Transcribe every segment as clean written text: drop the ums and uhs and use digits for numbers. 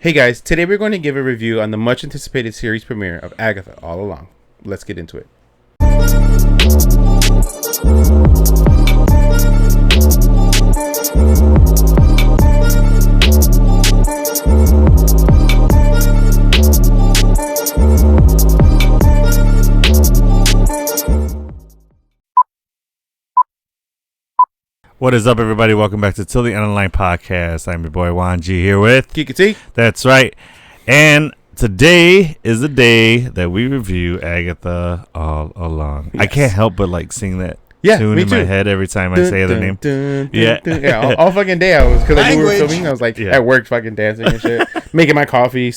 Hey guys, today we're going to give a review on the much anticipated series premiere of Agatha All Along. Let's get into it. What is up, everybody? Welcome back to Till the End of the Line podcast. I'm your boy Juan G here with Kikati. That's right. And today is the day that we review Agatha All Along. Yes. I can't help but sing that tune in my head every time I say the name. Yeah, all fucking day I was, because we were filming, I was at work fucking dancing and shit, making my coffee,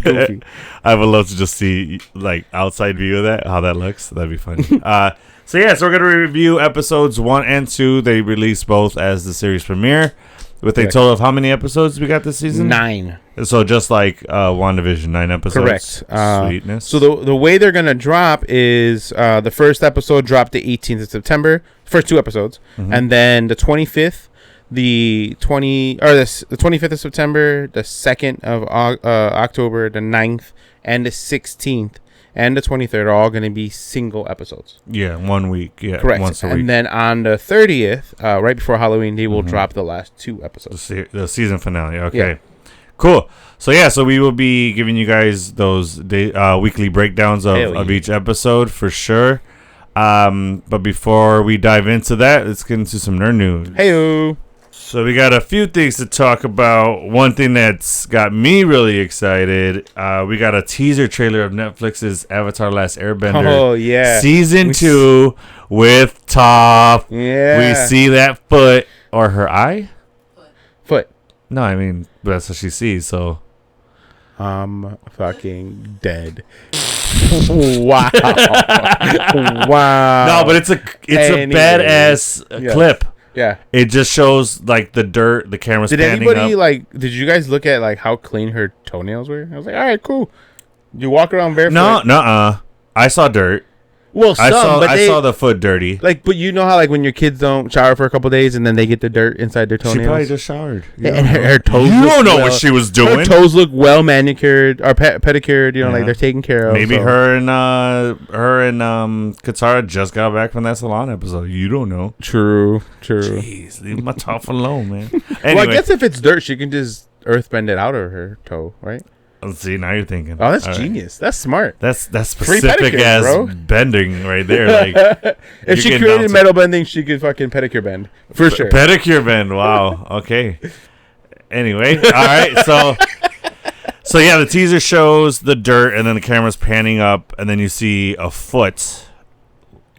goofy. I would love to just see outside view of that, how that looks. That'd be funny. So we're going to review episodes 1 and 2. They released both as the series premiere with a total of how many episodes we got this season? 9. So just like WandaVision, 9 episodes. Correct. Sweetness. So the way they're going to drop is the first episode dropped the 18th of September, first 2 episodes, and then the 25th, the 25th of September, the 2nd of October, the 9th, and the 16th. And the 23rd are all going to be single episodes. Yeah, 1 week. Yeah, correct. Once a week. And then on the 30th, right before Halloween, they will drop the last 2 episodes. The season finale. Okay. Yeah. Cool. So we will be giving you guys those weekly breakdowns of each episode for sure. But before we dive into that, let's get into some nerd news. Hey-o. So we got a few things to talk about. One thing that's got me really excited, we got a teaser trailer of Netflix's Avatar: Last Airbender. Oh, yeah. Season 2 with Toph. Yeah. We see that foot or her eye? Foot. No, I mean, that's what she sees, so. I'm fucking dead. Wow. Wow. No, but it's a badass clip. Yeah, it just shows the dirt, the camera's panning up. Did anybody did you guys look at how clean her toenails were? I was like, all right, cool. You walk around barefoot? No, I saw dirt. Well, I saw the foot dirty. But you know how when your kids don't shower for a couple days and then they get the dirt inside their toenails? She probably just showered. And her toes. You don't know what she was doing. Her toes look well manicured or pedicured. They're taken care of. Maybe her and Katara just got back from that salon episode. You don't know. True. Jeez, leave my Toph alone, man. Anyway. Well, I guess if it's dirt, she can just earthbend it out of her toe, right? Let's see, now you're thinking. Oh, that's genius. Right. That's smart. That's specific as bro. Bending right there. If she created metal bending, she could fucking pedicure bend. For sure. Pedicure bend. Wow. Okay. Anyway. All right. So yeah, the teaser shows the dirt and then the camera's panning up and then you see a foot.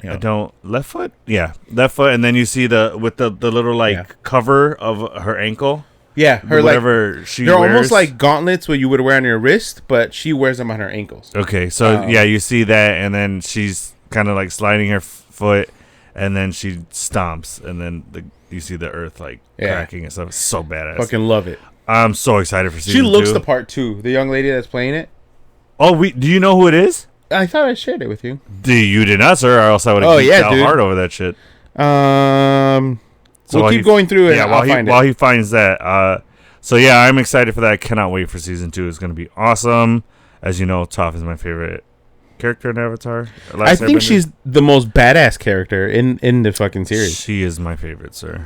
Yeah. Left foot? Yeah. Left foot. And then you see the little cover of her ankle. Yeah, her whatever she they're wears. Almost like gauntlets what you would wear on your wrist, but she wears them on her ankles. Okay, so you see that, and then she's kind of sliding her foot, and then she stomps, and then you see the earth cracking and stuff. It's so badass. Fucking love it. I'm so excited for season 2. She looks the part too. The young lady that's playing it. Oh, do you know who it is? I thought I shared it with you. You did not, sir, or else I would have geeked out hard over that shit. So we'll keep going through it. Yeah, while he finds that. I'm excited for that. I cannot wait for season 2. It's going to be awesome. As you know, Toph is my favorite character in Avatar. I think she's the most badass character in the fucking series. She is my favorite, sir.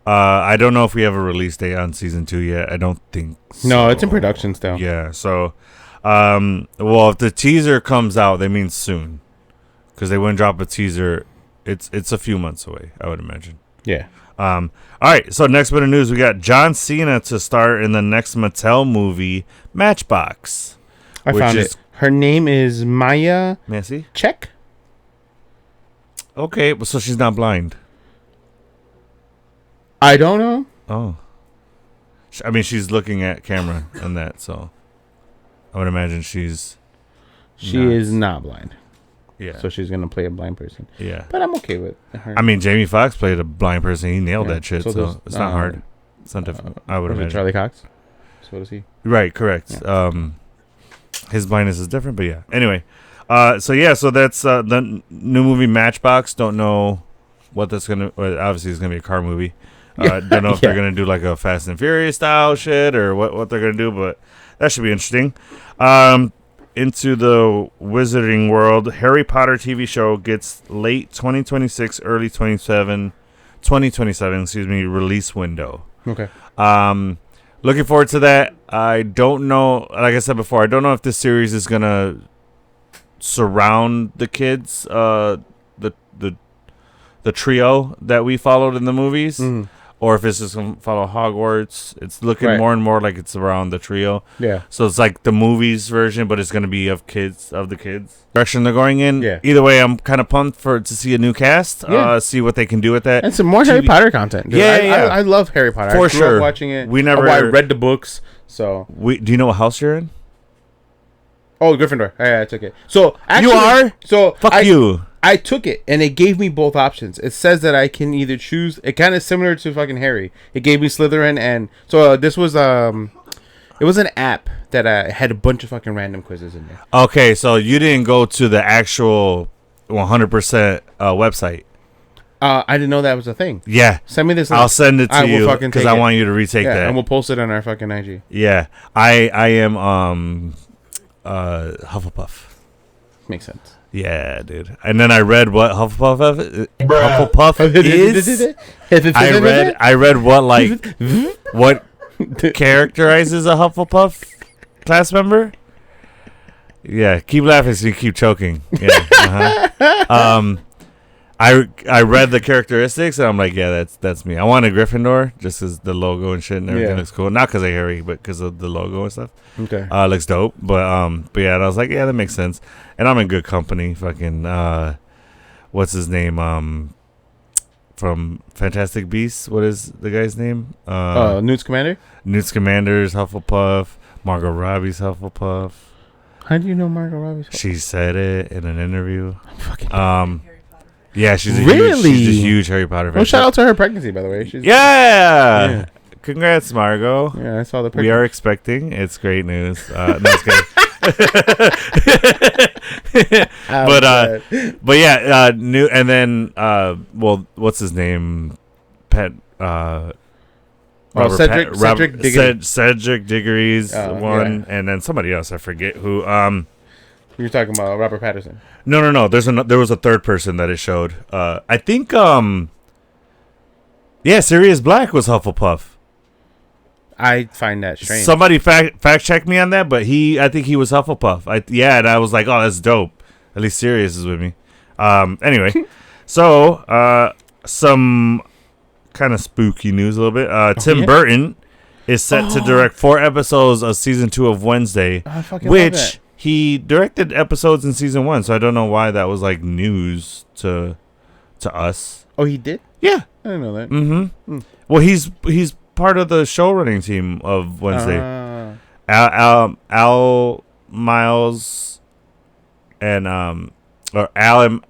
I don't know if we have a release date on season 2 yet. I don't think so. No, it's in production still. Yeah, so if the teaser comes out, they mean soon. Because they wouldn't drop a teaser. It's a few months away, I would imagine. Yeah. All right. So next bit of news, we got John Cena to star in the next Mattel movie, Matchbox. I found it. Her name is Maya. Messi. Check. Okay, so she's not blind. I don't know. Oh. I mean, she's looking at camera and that, so I would imagine she is not blind. Yeah. So she's going to play a blind person. Yeah. But I'm okay with her. I mean, Jamie Foxx played a blind person. He nailed that shit. So it's not hard. It's not difficult. I would imagine. Charlie Cox? So what is he? Right. Correct. Yeah. His blindness is different, but yeah. Anyway. So that's the new movie Matchbox. Don't know what that's going to... Obviously, it's going to be a car movie. Don't know if they're gonna do like a Fast and Furious style shit or what they're gonna do, but that should be interesting. Into the wizarding world, Harry Potter TV show gets late 2026, early 2027, release window. Okay. Looking forward to that. I don't know. Like I said before, I don't know if this series is gonna surround the kids, the trio that we followed in the movies, or if it's just gonna follow Hogwarts. It's looking more and more like it's around the trio. Yeah. So it's like the movies version, but it's gonna be of the kids direction they're going in. Yeah. Either way, I'm kind of pumped to see a new cast. See what they can do with that, and some more Harry Potter content. Dude. I love Harry Potter. For I grew sure. up watching it. I read the books. So do you know what house you're in? Oh, Gryffindor. I took it. So actually, you are. So fuck you. I took it, and it gave me both options. It says that I can either choose. It kind of similar to fucking Harry. It gave me Slytherin, and so this was it was an app that had a bunch of fucking random quizzes in there. Okay, so you didn't go to the actual 100% website. I didn't know that was a thing. Yeah, send me this link. I'll send it to you because I want you to retake that, and we'll post it on our fucking IG. Yeah, I am Hufflepuff. Makes sense. Yeah, dude. And then I read what Hufflepuff is. I read what what characterizes a Hufflepuff class member. Yeah, keep laughing so you keep choking. Yeah. I read the characteristics and I'm like, yeah, that's me. I want a Gryffindor just because the logo and shit and everything looks cool. Not because of Harry, but because of the logo and stuff. Okay. Looks dope. But yeah, and I was like, yeah, that makes sense. And I'm in good company. Fucking what's his name? From Fantastic Beasts. What is the guy's name? Newt Scamander. Newt Scamander's Hufflepuff. Margot Robbie's Hufflepuff. How do you know Margot Robbie's Hufflepuff? She said it in an interview. Fucking yeah, she's a huge Harry Potter fan. Oh, shout out to her pregnancy, by the way. Yeah. Congrats, Margot. Yeah, I saw the picture. We are expecting. It's great news. No, it's good. But yeah, new and then what's his name? Cedric Diggory. Cedric Diggory's one, and then somebody else. I forget who. You're talking about Robert Pattinson. No. There was a third person that it showed. I think. Sirius Black was Hufflepuff. I find that strange. Somebody fact check me on that, but I think he was Hufflepuff. And I was like, oh, that's dope. At least Sirius is with me. Anyway, so some kind of spooky news a little bit. Tim Burton is set to direct 4 episodes of season 2 of Wednesday, which he directed episodes in season 1. So I don't know why that was like news to us. Oh, he did? Yeah, I didn't know that. Mm-hmm. Well, he's part of the show running team of Wednesday. Al Miles and or Alan.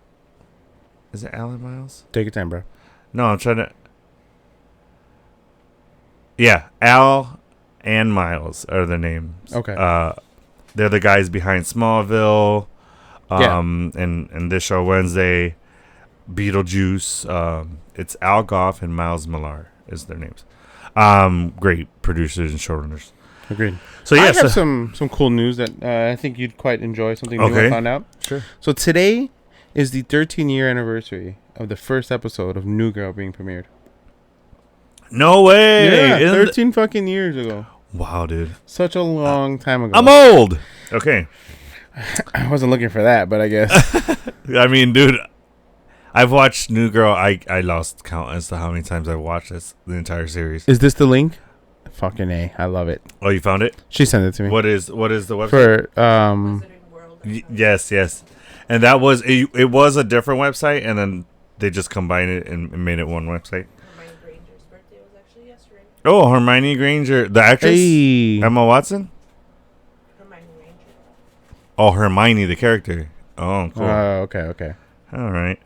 Is it Alan Miles? Take your time, bro. No, I'm trying to. Yeah, Al and Miles are the names. Okay. They're the guys behind Smallville, and this show Wednesday, Beetlejuice. It's Al Goff and Miles Millar is their names. Great producers and showrunners. Agreed. So yeah, I have some cool news that I think you'd quite enjoy. Something new I found out. Sure. So today is the 13-year anniversary of the first episode of New Girl being premiered. No way! Yeah, 13 fucking years ago. Wow, dude. Such a long time ago. I'm old. Okay. I wasn't looking for that, but I guess. I mean, dude, I've watched New Girl. I lost count as to how many times I've watched the entire series. Is this the link? Fucking A. I love it. Oh, you found it? She sent it to me. What is the website? For Yes. And that was it was a different website, and then they just combined it and made it one website. Hermione Granger's birthday was actually yesterday. Oh, Hermione Granger, the actress? Hey. Emma Watson? Hermione Granger. Oh, Hermione, the character. Oh, cool. Okay. All right.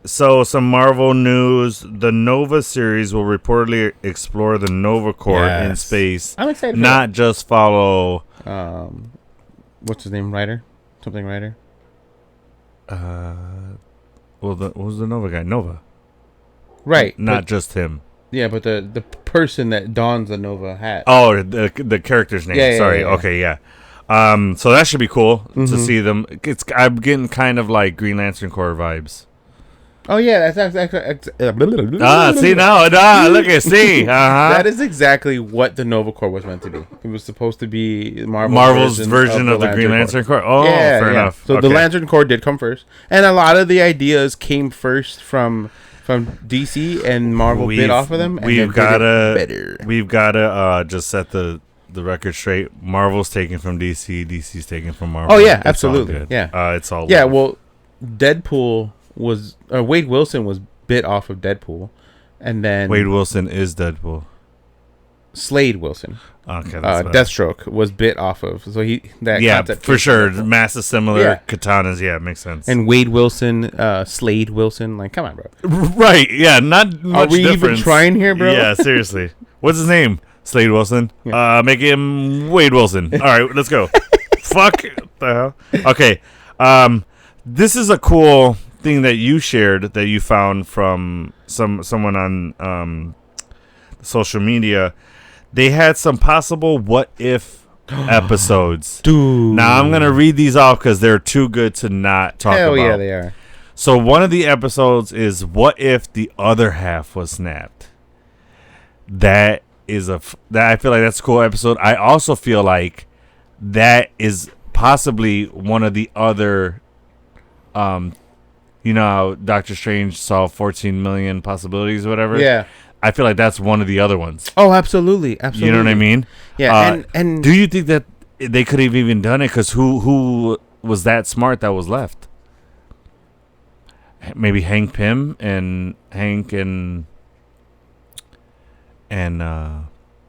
So some Marvel news. The Nova series will reportedly explore the Nova Corps in space. I'm excited. Not just follow. What's his name? Something Ryder. What was the Nova guy? Nova. Right. Not just him. Yeah, but the person that dons the Nova hat. Oh, the character's name. Yeah, Sorry. yeah. Okay, yeah. So that should be cool to Mhm. see them. I'm getting kind of like Green Lantern Corps vibes. Oh yeah, that's See now, look at see. That is exactly what the Nova Corps was meant to be. It was supposed to be Marvel's version of the Green Lantern Corps. Oh, yeah, fair yeah. enough. So the Okay. Lantern Corps did come first, and a lot of the ideas came first from DC, and Marvel bit off of them. And We've got better. We've gotta just set the record straight. Marvel's taken from DC. DC's taken from Marvel. Oh yeah, It's all absolutely. good. Yeah, It's all yeah. love. Well, Deadpool was Wade Wilson was bit off of Deadpool, and then Wade Wilson is Deadpool. Slade Wilson, Okay, that's better. Deathstroke was bit off of. So Yeah, concept for came sure. from Deadpool. Massive similar Yeah. katanas. Yeah, makes sense. And Wade Wilson, Slade Wilson, like come on, bro. Right, yeah, not much Are we difference. even trying here, bro? Yeah, seriously. What's his name? Slade Wilson. Yeah. Make him Wade Wilson. All right, let's go. Fuck the hell. Okay. This is a cool thing that you shared that you found from someone on social media. They had some possible what if episodes. Dude. Now I'm gonna read these off because they're too good to not talk Hell about. yeah, they are. So one of the episodes is what if the other half was snapped. That is that I feel like that's a cool episode. I also feel like that is possibly one of the other, you know, how Doctor Strange saw 14 million possibilities or whatever. Yeah. I feel like that's one of the other ones. Oh, absolutely, absolutely. You know what I mean? Yeah, and do you think that they could have even done it? Because who was that smart that was left? Maybe Hank Pym and Hank and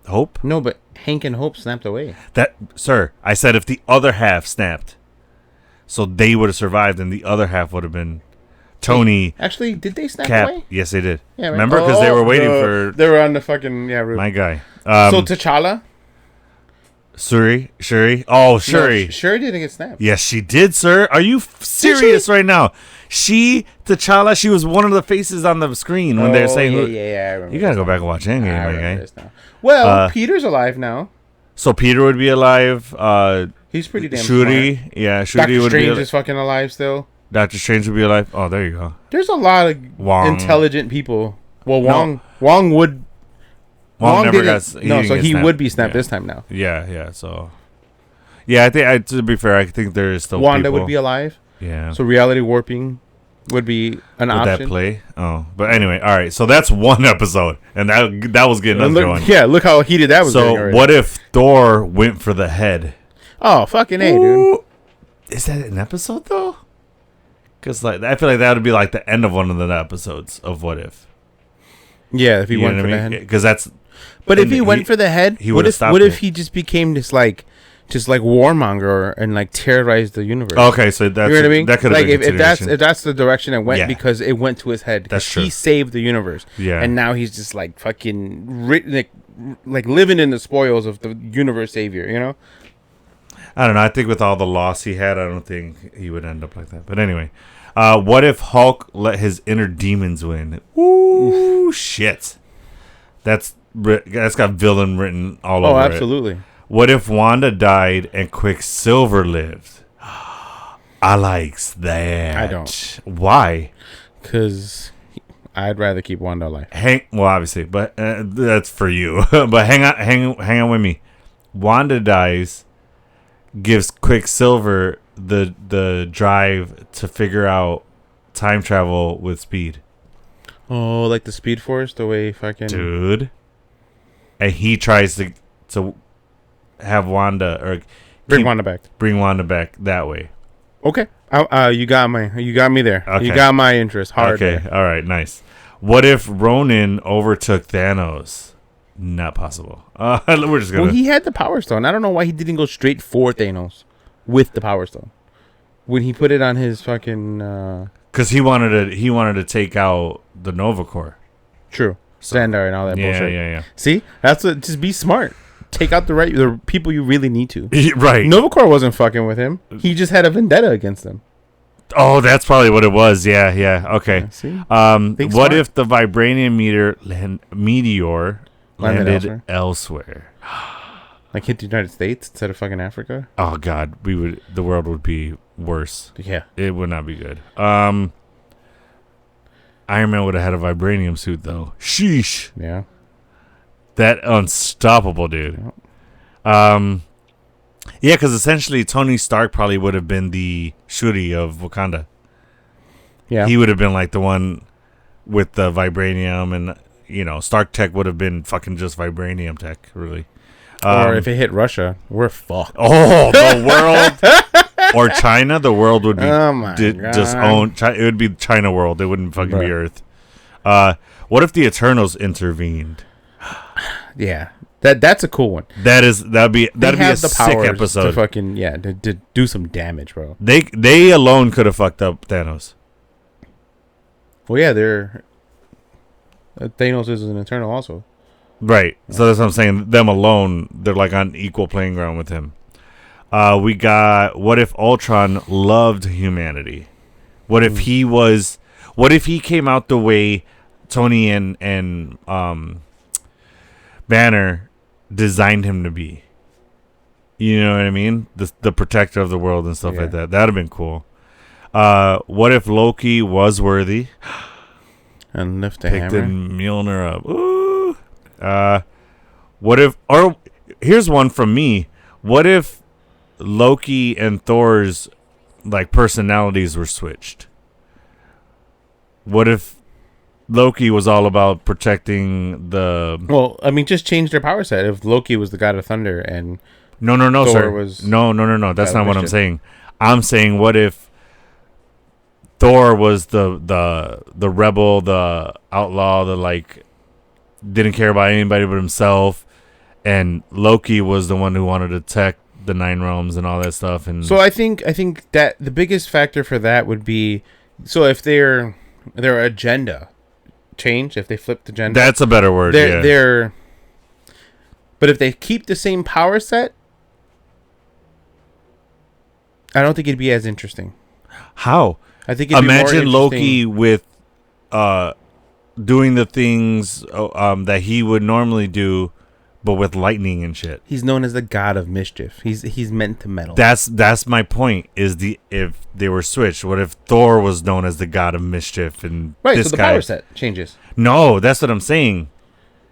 Hope. no, but Hank and Hope snapped away. That, sir, I said if the other half snapped, so they would have survived, and the other half would have been Tony, Actually, did they snap Cap. away? Yes, they did. Yeah, right. Remember, because they were waiting for They were on the fucking roof. my guy. So T'Challa. Shuri. Oh, Shuri. No, Shuri didn't get snapped. Yes, she did, sir. Are you serious right now? T'Challa, she was one of the faces on the screen when they were saying, yeah, I remember. You gotta go back and watch Endgame, I my remember guy. this now. Well, Peter's alive now. So Peter would be alive. He's pretty damn Shuri, smart. yeah, Shuri Doctor would Strange be. is fucking alive still. Doctor Strange would be alive. Oh, there you go. There's a lot of Wong. intelligent people. Well, No. Wong would. Wong never didn't- got. No, didn't so get he snapped. would be snapped Yeah. this time now. Yeah. So, yeah, I think to be fair, I think there is still Wanda people. would be alive. Yeah. So reality warping would be an Would option. that play? Oh, but anyway, all right. So that's one episode, and that was getting us Look, going. yeah, look how heated that was. getting So already. what if Thor went for the head? Oh, fucking A, dude. Ooh. Is that an episode though? Because like I feel like that would be like the end of one of the episods of What If. Yeah, if he You went know for what the I mean? head. Because that's. But if and he went for the head, he what would've if stopped what if it. he just became this like warmonger and like terrorized the universe? Okay, so that's You know what I mean? that could have like been if that's the direction it went Yeah. because it went to his head. That's true. He saved the universe. Yeah. And now he's just like fucking like living in the spoils of the universe savior. You know? I don't know. I think with all the loss he had, I don't think he would end up like that. But anyway, what if Hulk let his inner demons win? Ooh, shit. That's got villain written all over it. Absolutely. What if Wanda died and Quicksilver lived? I likes that. I don't. Why? Because I'd rather keep Wanda alive. Well, obviously, but that's for you. But hang on with me. Wanda dies, gives Quicksilver the drive to figure out time travel with speed. Oh, like the Speed Force, the way fucking Dude. And he tries to have Wanda or bring Wanda back. Bring Wanda back that way. Okay. You got me there. Okay. You got my interest hard. Okay, there. all right, nice. What if Ronan overtook Thanos? Not possible. We're just gonna. Well, he had the Power Stone. I don't know why he didn't go straight for Thanos with the Power Stone when he put it on his fucking. Because he wanted to take out the Nova Corps. True. Xandar and all that bullshit. Yeah. See, that's what. Just be smart. Take out the people you really need to. Right. Nova Corps wasn't fucking with him. He just had a vendetta against them. Oh, that's probably what it was. Yeah. Okay. Yeah, see? What Think smart. if the vibranium meteor landed Landed elsewhere? Like hit the United States instead of fucking Africa? Oh God, the world would be worse. Yeah. It would not be good. Iron Man would have had a vibranium suit though. Sheesh. Yeah. That unstoppable dude. Yeah, because essentially Tony Stark probably would have been the Shuri of Wakanda. Yeah. He would have been like the one with the vibranium, and Stark Tech would have been fucking just vibranium tech, really. Or if it hit Russia, we're fucked. Oh, the world or China, the world would be Oh my God. just owned. It would be China world. It wouldn't fucking be Bruh. Earth. What if the Eternals intervened? Yeah. That's a cool one. That'd be They a have the sick powers episode. to fucking to do some damage, bro. They alone could have fucked up Thanos. Well, yeah, they're Thanos is an Eternal also. Right. So that's what I'm saying. Them alone, they're like on equal playing ground with him. We got what if Ultron loved humanity? What if he came out the way Tony and Banner designed him to be? You know what I mean? The protector of the world and stuff like that. That'd have been cool. What if Loki was worthy? And lift the Picked hammer. Mjolnir up. Ooh. What if? Or here's one from me. What if Loki and Thor's like personalities were switched? What if Loki was all about protecting the? Well, I mean, just change their power set. If Loki was the god of thunder and No, Thor sir. was No. That's God not of what I'm mischief. saying. I'm saying, what if Thor was the rebel, the outlaw, the like didn't care about anybody but himself, and Loki was the one who wanted to protect the Nine Realms and all that stuff. And So I think that the biggest factor for that would be, so if their agenda changed, if they flipped the agenda, that's a better word. they're but if they keep the same power set, I don't think it'd be as interesting. How? I think it'd Imagine be more Loki interesting. with doing the things that he would normally do, but with lightning and shit. He's known as the god of mischief. He's meant to meddle. That's my point. If they were switched, what if Thor was known as the god of mischief and right, this so the guy? power set changes. No, that's what I'm saying.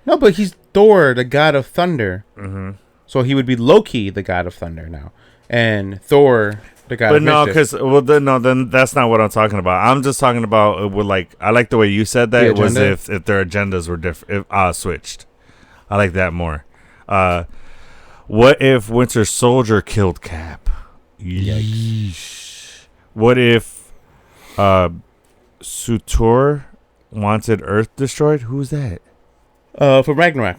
No, but he's Thor, the god of thunder. Mm-hmm. So he would be Loki, the god of thunder now, and Thor, the god But of no, mischief. because then that's not what I'm talking about. I'm just talking about with I like the way you said that. The It was agenda? if their agendas were different, switched. I like that more. What if Winter Soldier killed Cap? Yeesh. What if Sutor wanted Earth destroyed? Who's that? For Ragnarok.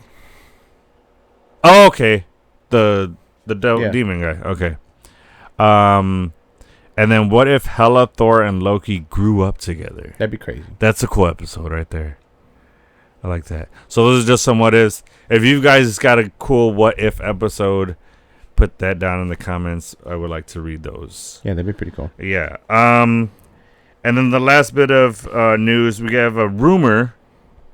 Oh, okay. The Yeah. demon guy. Okay. And then what if Hela, Thor, and Loki grew up together? That'd be crazy. That's a cool episode right there. I like that. So those are just some what ifs. If you guys got a cool what if episode, put that down in the comments. I would like to read those. Yeah, that'd be pretty cool. Yeah. And then the last bit of news, we have a rumor.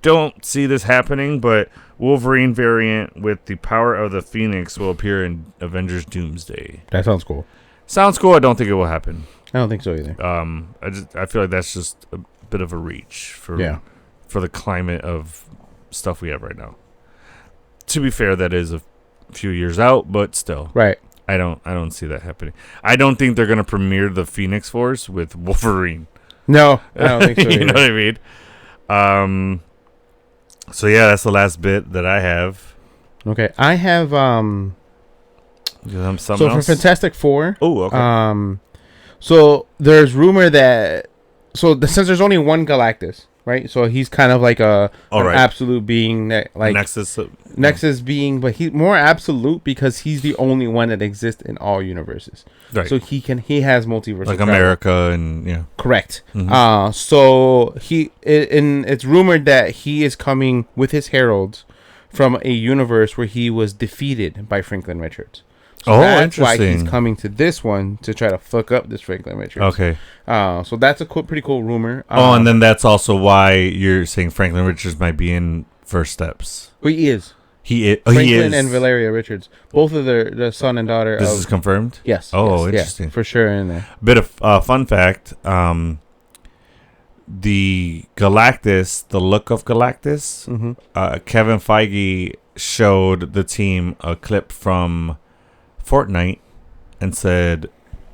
Don't see this happening, but Wolverine variant with the power of the Phoenix will appear in Avengers Doomsday. That sounds cool. Sounds cool. I don't think it will happen. I don't think so either. I feel like that's just a bit of a reach for the climate of stuff we have right now. To be fair, that is a few years out, but still, Right. I don't see that happening. I don't think they're gonna premiere the Phoenix Force with Wolverine. No, I don't think so either. You know what I mean? So yeah, that's the last bit that I have. Okay, I have Something so for else? Fantastic Four. Oh, okay. So there's rumor that since there's only one Galactus, right? So he's kind of like an absolute being that like Nexus being, but he's more absolute because he's the only one that exists in all universes. Right. So he has multiverse like travel. America and yeah. Correct. Mhm. So it's rumored that he is coming with his heralds from a universe where he was defeated by Franklin Richards. So Oh, that's why he's interesting. coming to this one to try to fuck up this Franklin Richards. Okay. So that's a pretty cool rumor. And then that's also why you're saying Franklin Richards might be in First Steps. well, he is. He Franklin is. and Valeria Richards, both of the son and daughter. This is confirmed? Yes. Oh, yes, interesting. Yeah, for sure in there. Bit of fun fact. The Galactus, the look of Galactus, Kevin Feige showed the team a clip from Fortnite and said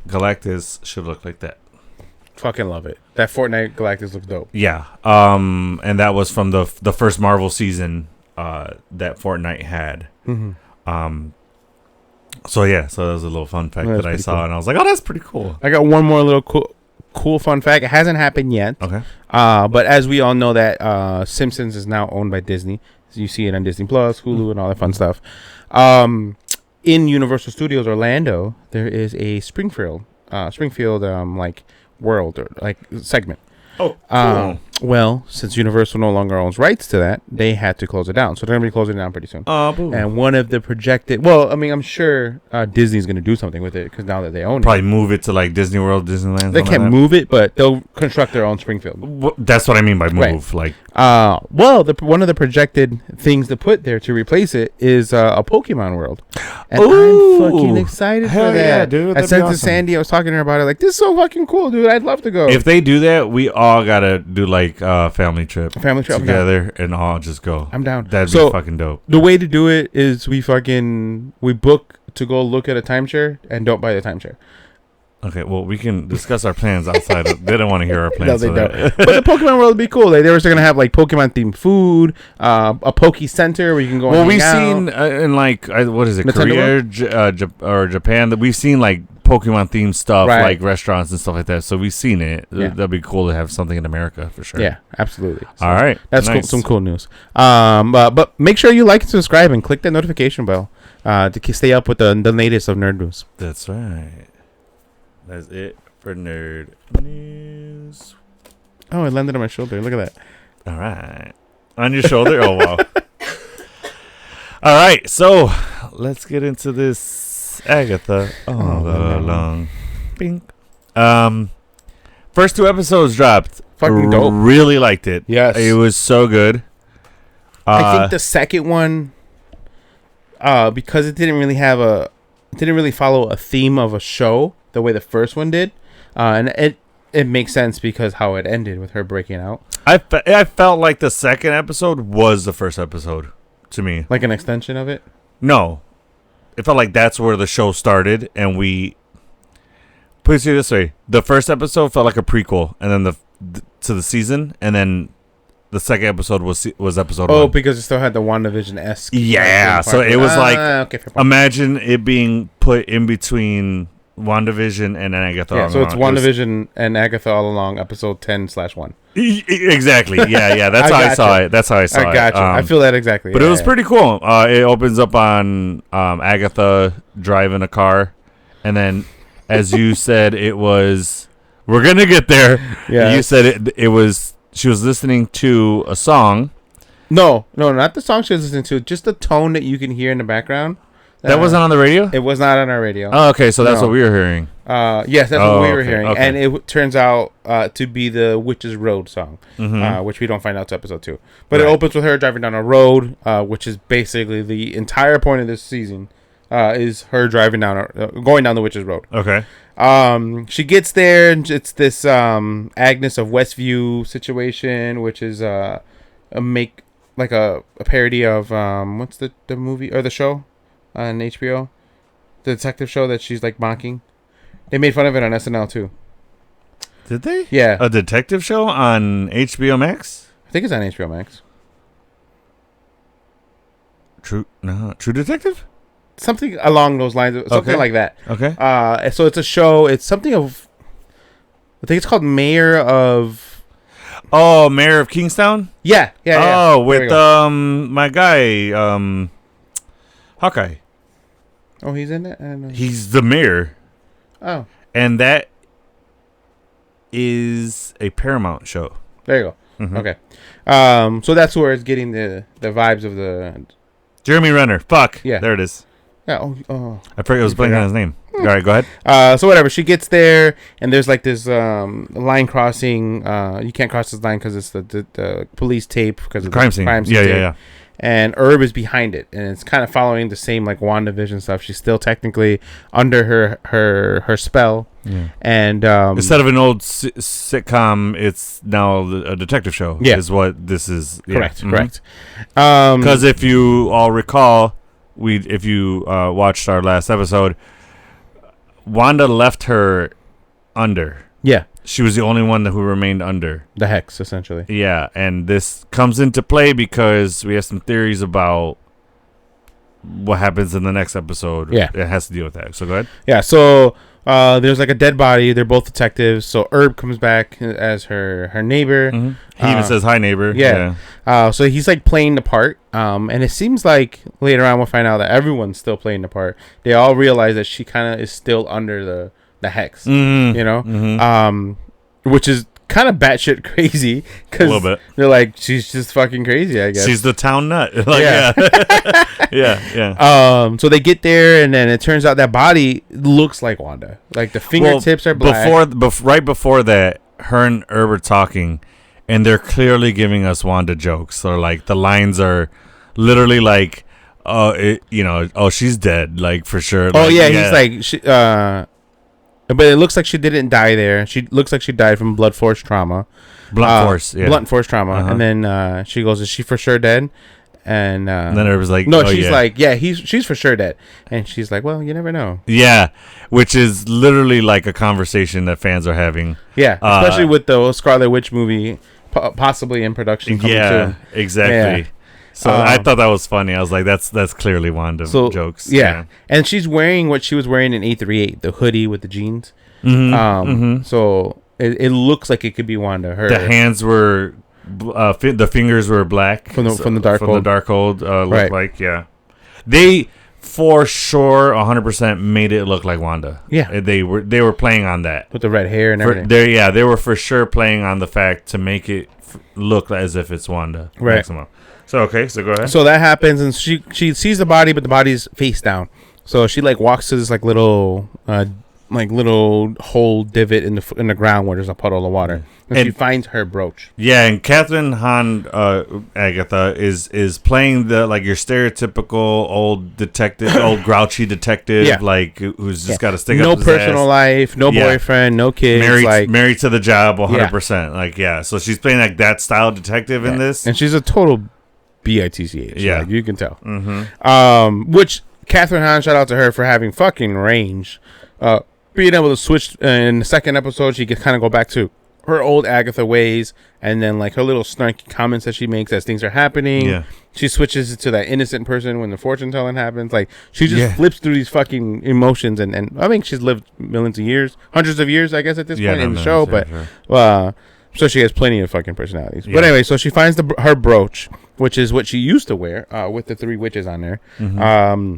Galactus should look like that. Fucking love it. That Fortnite Galactus looks dope. Yeah. And that was from the first Marvel season that Fortnite had. So that was a little fun fact that I saw, and I was like, oh, that's pretty cool. I got one more little cool fun fact. It hasn't happened yet. Okay. But as we all know, that Simpsons is now owned by Disney. So you see it on Disney Plus, Hulu, and all that fun stuff. In Universal Studios Orlando, there is a Springfield like world or like segment. Oh, cool. Well, since Universal no longer owns rights to that, they had to close it down. So they're going to be closing it down pretty soon. Boo. And one of the projected... Well, I mean, I'm sure Disney's going to do something with it because now that they own Probably move it to like Disney World, Disneyland. they can't move it, but they'll construct their own Springfield. That's what I mean by move. Right. Like, well, one of the projected things to put there to replace it is a Pokemon world. And Ooh, I'm fucking excited hell for that. yeah, dude. I That'd said be to awesome. Sandy, I was talking to her about it, like, this is so fucking cool, dude. I'd love to go. if they do that, we all gotta do like a family trip Family trip, I'm together and all just go. I'm down. That'd So, be fucking dope. the way to do it is we book to go look at a timeshare and don't buy the timeshare. Okay, well, we can discuss our plans outside. They don't want to hear our plans. No, they so don't. But the Pokemon world would be cool. Like, they were going to have like Pokemon themed food, a Poke Center where you can go. Well, and we've hang out. seen in like what is it, Nintendo Korea or Japan, that we've seen like Pokemon themed stuff, Right. like restaurants and stuff like that. So we've seen it. Yeah. That'd be cool to have something in America for sure. Yeah, absolutely. So All right, that's nice. some cool news. But make sure you like and subscribe and click that notification bell to stay up with the latest of nerd news. That's right. That's it for nerd news. Oh, it landed on my shoulder. Look at that. All right. On your shoulder? Oh, wow. All right. So let's get into this Agatha All Along. Bing. First 2 episodes dropped. Fucking dope. Really liked it. Yes. It was so good. I think the second one, because it didn't really follow a theme of a show the way the first one did, and it makes sense because how it ended with her breaking out. I felt like the second episode was the first episode to me. Like an extension of it? No. It felt like that's where the show started, and we... Put it this way. The first episode felt like a prequel, and then to the season, and then the second episode was episode 1. Oh, because it still had the WandaVision-esque. Yeah, so it was like... Okay, fair point. Imagine it being put in between WandaVision and Agatha All Yeah, so it's Along. WandaVision and Agatha All Along, episode 10/1. Exactly. Yeah. That's how I saw it. That's how I saw it. I got you. I feel that exactly. But it was pretty cool. It opens up on Agatha driving a car, and then, as you said, it was. We're gonna get there. Yeah. You said it was. She was listening to a song. No, not the song she was listening to. Just the tone that you can hear in the background. That wasn't on the radio. It was not on our radio. Oh, okay. So that's No. what we were hearing. Yes, that's what we were okay, hearing, okay. and it turns out to be the Witch's Road song, which we don't find out to episdown 2. But Right. it opens with her driving down a road, which is basically the entire point of this season. Is her driving down, going down the Witch's Road. Okay. She gets there, and it's this Agnes of Westview situation, which is a parody of what's the movie or the show on HBO, the detective show that she's like mocking. They made fun of it on SNL too. Did they? Yeah, A detective show on HBO Max. I think it's on HBO Max. True Detective. Something along those lines, something Okay. like that. Okay. So it's a show. It's something of, I think it's called Mayor of. Oh, Mayor of Kingstown. Yeah. Oh, There we with go. my guy, Hawkeye. Oh, he's in it. I don't know. He's the mayor, Oh, and that is a Paramount show. there you go. Mhm. Okay. So that's where it's getting the vibes of the. Jeremy Renner. Fuck. Yeah. There it is. Yeah. I forget. I was blanking on his name. All right, go ahead. So whatever. She gets there, and there's like this line crossing. You can't cross this line because it's the police tape because of Crime scene. Yeah. And Herb is behind it, and it's kind of following the same like WandaVision stuff. She's still technically under her spell. Yeah. And instead of an old sitcom, it's now a detective show. Yeah. Is what this is. Yeah. Correct. Mm-hmm. Correct. Because if you all recall, if you watched our last episode, Wanda left her under. Yeah. She was the only one who remained under. The hex, essentially. Yeah, and this comes into play because we have some theories about what happens in the next episode. Yeah. It has to deal with that. So go ahead. Yeah, so there's like a dead body. They're both detectives. So Herb comes back as her neighbor. Mm-hmm. He even says, hi, neighbor. Yeah. So he's like playing the part. And it seems like later on we'll find out that everyone's still playing the part. They all realize that she kind of is still under the hex, you know? Mm-hmm. Which is kind of batshit crazy. A little bit. They're like, she's just fucking crazy, I guess. She's the town nut. Yeah. So they get there, and then it turns out that body looks like Wanda. Like the fingertips are black. Right before that, her and Herb are talking, and they're clearly giving us Wanda jokes. So like the lines are literally like, she's dead, like for sure. Oh, yeah. He's like, but it looks like she didn't die there. She looks like she died from blunt force trauma. Blunt force trauma. Uh-huh. And then she goes, "Is she for sure dead?" And then it was like, "No." She's like, "Yeah, she's for sure dead." And she's like, "Well, you never know." Yeah, which is literally like a conversation that fans are having. Yeah, especially with the Scarlet Witch movie possibly in production. Yeah, exactly. Yeah. So I thought that was funny. I was like, that's clearly Wanda jokes. Yeah. And she's wearing what she was wearing in 838, the hoodie with the jeans. Mm-hmm. So it looks like it could be Wanda. The hands were, the fingers were black from the Darkhold. From the Darkhold, looked like, yeah. They for sure 100% made it look like Wanda. Yeah, they were playing on that with the red hair and everything. They were for sure playing on the fact to make it look as if it's Wanda. Right. Maximum. So go ahead. So that happens, and she sees the body, but the body's face down. So she like walks to this like little hole divot in the ground where there's a puddle of water, and she finds her brooch. Yeah, and Catherine Hahn, Agatha is playing the like your stereotypical old detective, old grouchy detective, like who's just got to stick up his personal ass. Life, no boyfriend, no kids, married to the job, 100%. Like so she's playing like that style detective in this, and she's a total bitch. Yeah, like, you can tell. Mm-hmm. Which Catherine Hahn, shout out to her for having fucking range. Being able to switch in the second episode, she can kind of go back to her old Agatha ways, and then like her little snarky comments that she makes as things are happening. Yeah, she switches to that innocent person when the fortune telling happens. Like she just flips through these fucking emotions, and I think she's lived millions of years, hundreds of years, I guess, at this point in the show. But so she has plenty of fucking personalities. Yeah. But anyway, so she finds her brooch, which is what she used to wear with the 3 witches on there. Mm-hmm.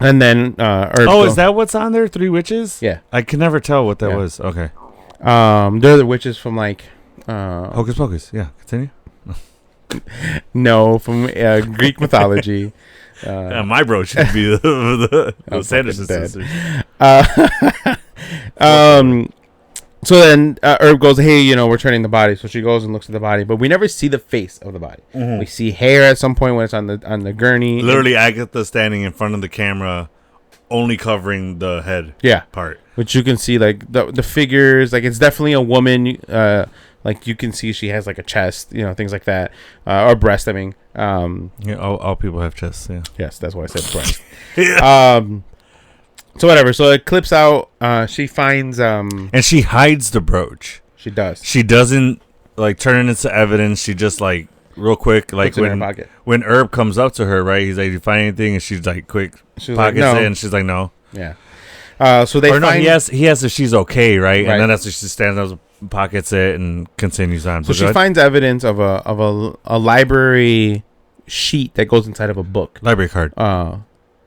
And then is that what's on there? 3 witches? Yeah. I can never tell what that was. Okay. They're the witches from like Hocus Pocus. Yeah. Continue. No, from Greek mythology. My brooch should be the Sanderson sisters. So then Herb goes, "Hey, we're turning the body." So she goes and looks at the body, but we never see the face of the body. Mm-hmm. We see hair at some point when it's on the gurney. Literally, Agatha standing in front of the camera, only covering the head part. Which you can see, like, the figures. Like, it's definitely a woman. Like, you can see she has, like, a chest, things like that. Or breast, I mean. All people have chests, yeah. Yes, that's why I said breast. So whatever. So it clips out. She finds and she hides the brooch. She does. She doesn't like turn it into evidence. She just like real quick, like when Herb comes up to her, right? He's like, "Do you find anything?" And she's like, "Quick, pockets it," and she's like, "No." Yeah. So they find he has if she's okay, right? And then that's when she stands up, pockets it, and continues on. So she finds evidence of a library sheet that goes inside of a book. Library card.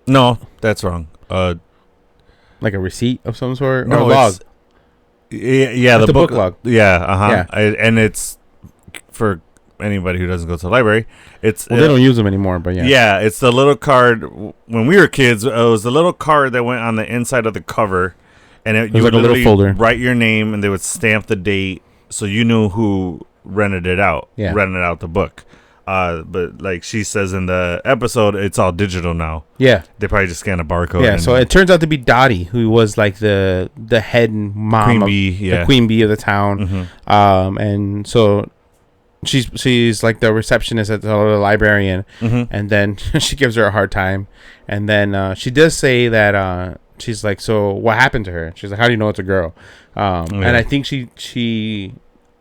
No, that's wrong. Like a receipt of some sort? No, or a log? Yeah, the book log. Yeah, and it's for anybody who doesn't go to the library. It's they don't use them anymore, but yeah. Yeah, it's the little card. When we were kids, it was the little card that went on the inside of the cover, and you would like a little folder. Write your name, and they would stamp the date, so you knew who rented it out. Yeah. Rented out the book. But like she says in the episode, it's all digital now. Yeah. They probably just scan a barcode. Yeah, so it turns out to be Dottie, who was like the head mom, the queen bee of the town. Mm-hmm. And so she's like the receptionist at the librarian, and then she gives her a hard time. And then she does say that she's like, so what happened to her? She's like, how do you know it's a girl? And I think she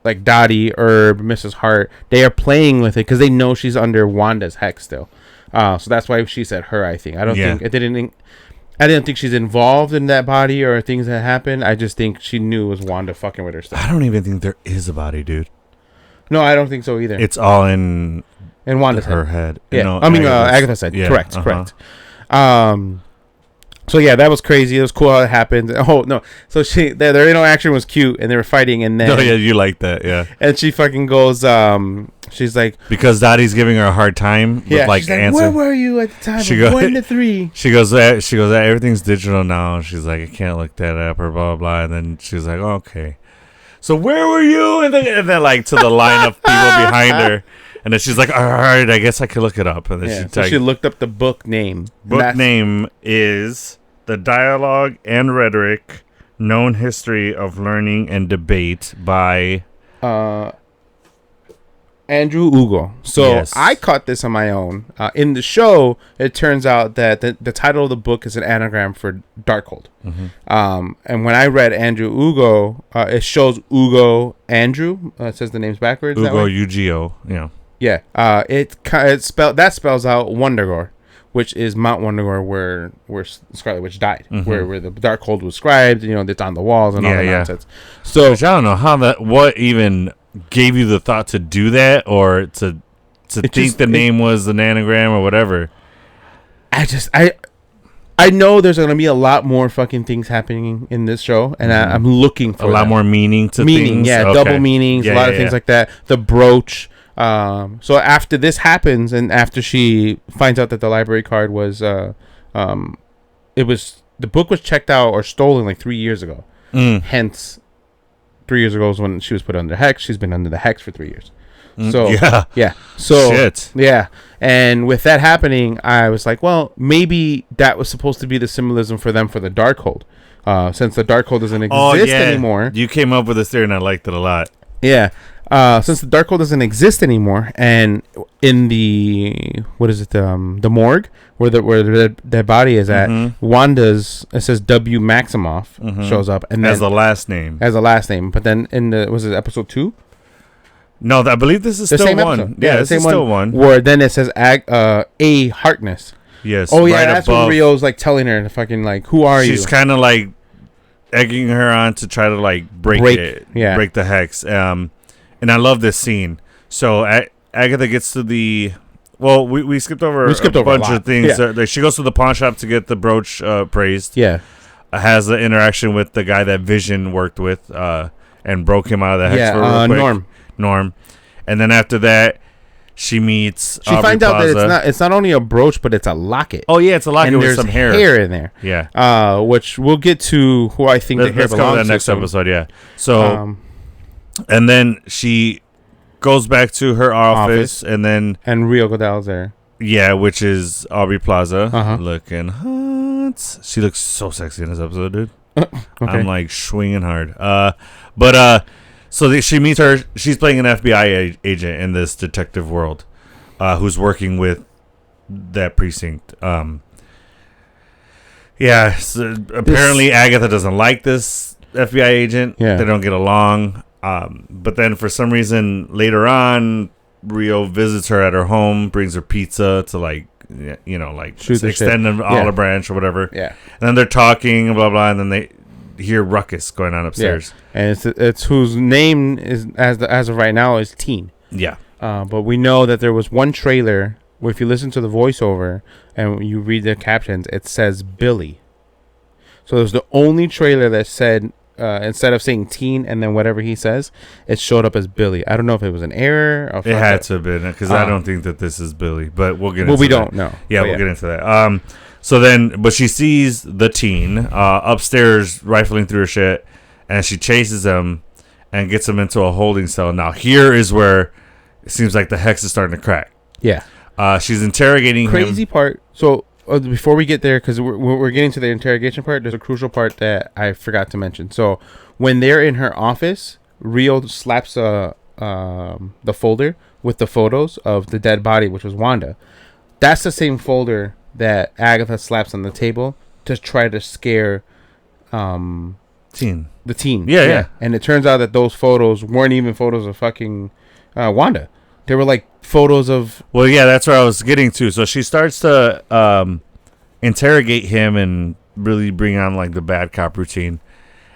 like Dottie, Herb, Mrs. Hart, they are playing with it because they know she's under Wanda's hex still. So that's why she said her. I think I didn't think she's involved in that body or things that happened. I just think she knew it was Wanda fucking with her stuff. I don't even think there is a body, dude. No, I don't think so either. It's all in Wanda's head. Yeah, No, I mean Agatha said. Yeah, correct. So yeah, that was crazy. It was cool how it happened. Oh no! So their interaction was cute, and they were fighting, and then you like that, yeah. And she fucking goes, she's like, because Dottie's giving her a hard time. Yeah, with like she's like, answer. where were you at the time of 1 to 3? She goes, everything's digital now. She's like, I can't look that up or blah blah blah. And then she's like, oh, okay. So where were you? And then like to the line of people behind her. And then she's like, all right, I guess I could look it up. And then she looked up the book name. Book name is The Dialogue and Rhetoric, Known History of Learning and Debate by Andrew Ugo. So yes. I caught this on my own. In the show, it turns out that the title of the book is an anagram for Darkhold. And when I read Andrew Ugo, it shows Ugo Andrew. It says the name's backwards. Ugo Ugo. Yeah. Yeah. It spells out Wundagore, which is Mount Wundagore, where Scarlet Witch died, where the Darkhold was scribed. You know, it's on the walls and all that nonsense. So which I don't know what even gave you the thought to do that, or to think the name was an anagram or whatever. I know there's gonna be a lot more fucking things happening in this show, and I'm looking for a lot more meaning to things. Yeah, okay. Double meanings, a lot of things like that. The brooch. So after this happens, and after she finds out that the library card was, the book was checked out or stolen like 3 years ago. Hence, 3 years ago was when she was put under hex. She's been under the hex for 3 years. So So shit. Yeah. And with that happening, I was like, well, maybe that was supposed to be the symbolism for them for the Darkhold. Since the Darkhold doesn't exist anymore. You came up with this theory and I liked it a lot. Yeah. Since the Darkhold doesn't exist anymore, and in the the morgue where their body is at, Wanda's, it says W Maximoff shows up, and as the last name. But then in was it episode 2? No, I believe this is still one. Episode. Yeah, this is still one. Where then it says A Harkness. Yes. Oh yeah, that's when Rio's like telling her to fucking like, who are you? She's kind of like egging her on to try to like break the hex. And I love this scene. So Agatha gets to the... Well, we skipped over a bunch of things. Yeah. She goes to the pawn shop to get the brooch praised. Yeah. Has the interaction with the guy that Vision worked with and broke him out of the hex for real quick. Norm. And then after that, she meets She finds out that it's not only a brooch, but it's a locket. Oh, yeah, it's a locket with some hair in there. Yeah. Which we'll get to who I think the hair belongs to. Let's cover that next episode, yeah. So... and then she goes back to her office. And Rio Goodell's there. Yeah, which is Aubrey Plaza. Looking hot. She looks so sexy in this episode, dude. Okay. I'm like swinging hard. So she meets her. She's playing an FBI agent in this detective world, who's working with that precinct. Yeah. So apparently Agatha doesn't like this FBI agent. Yeah. They don't get along. But then for some reason later on, Rio visits her at her home, brings her pizza to like, extend an olive branch or whatever. Yeah. And then they're talking, blah, blah. And then they hear ruckus going on upstairs. Yeah. And it's whose name is, as of right now, is Teen. Yeah. But we know that there was one trailer where if you listen to the voiceover and you read the captions, it says Billy. So it was the only trailer that said instead of saying teen and then whatever he says, it showed up as Billy. I don't know if it was an error. Or it had to have been, because I don't think that this is Billy, but we'll get into that. Well, we don't know. Yeah, we'll get into that. So then, but she sees the teen upstairs rifling through her shit, and she chases him and gets him into a holding cell. Now, here is where it seems like the hex is starting to crack. Yeah. She's interrogating him. Crazy part. So before we get there, because we're getting to the interrogation part, there's a crucial part that I forgot to mention. So when they're in her office, Rio slaps the folder with the photos of the dead body, which was Wanda. That's the same folder that Agatha slaps on the table to try to scare the teen. Yeah. And it turns out that those photos weren't even photos of fucking Wanda. They were like photos of... Well, yeah, that's where I was getting to. So she starts to interrogate him and really bring on like the bad cop routine.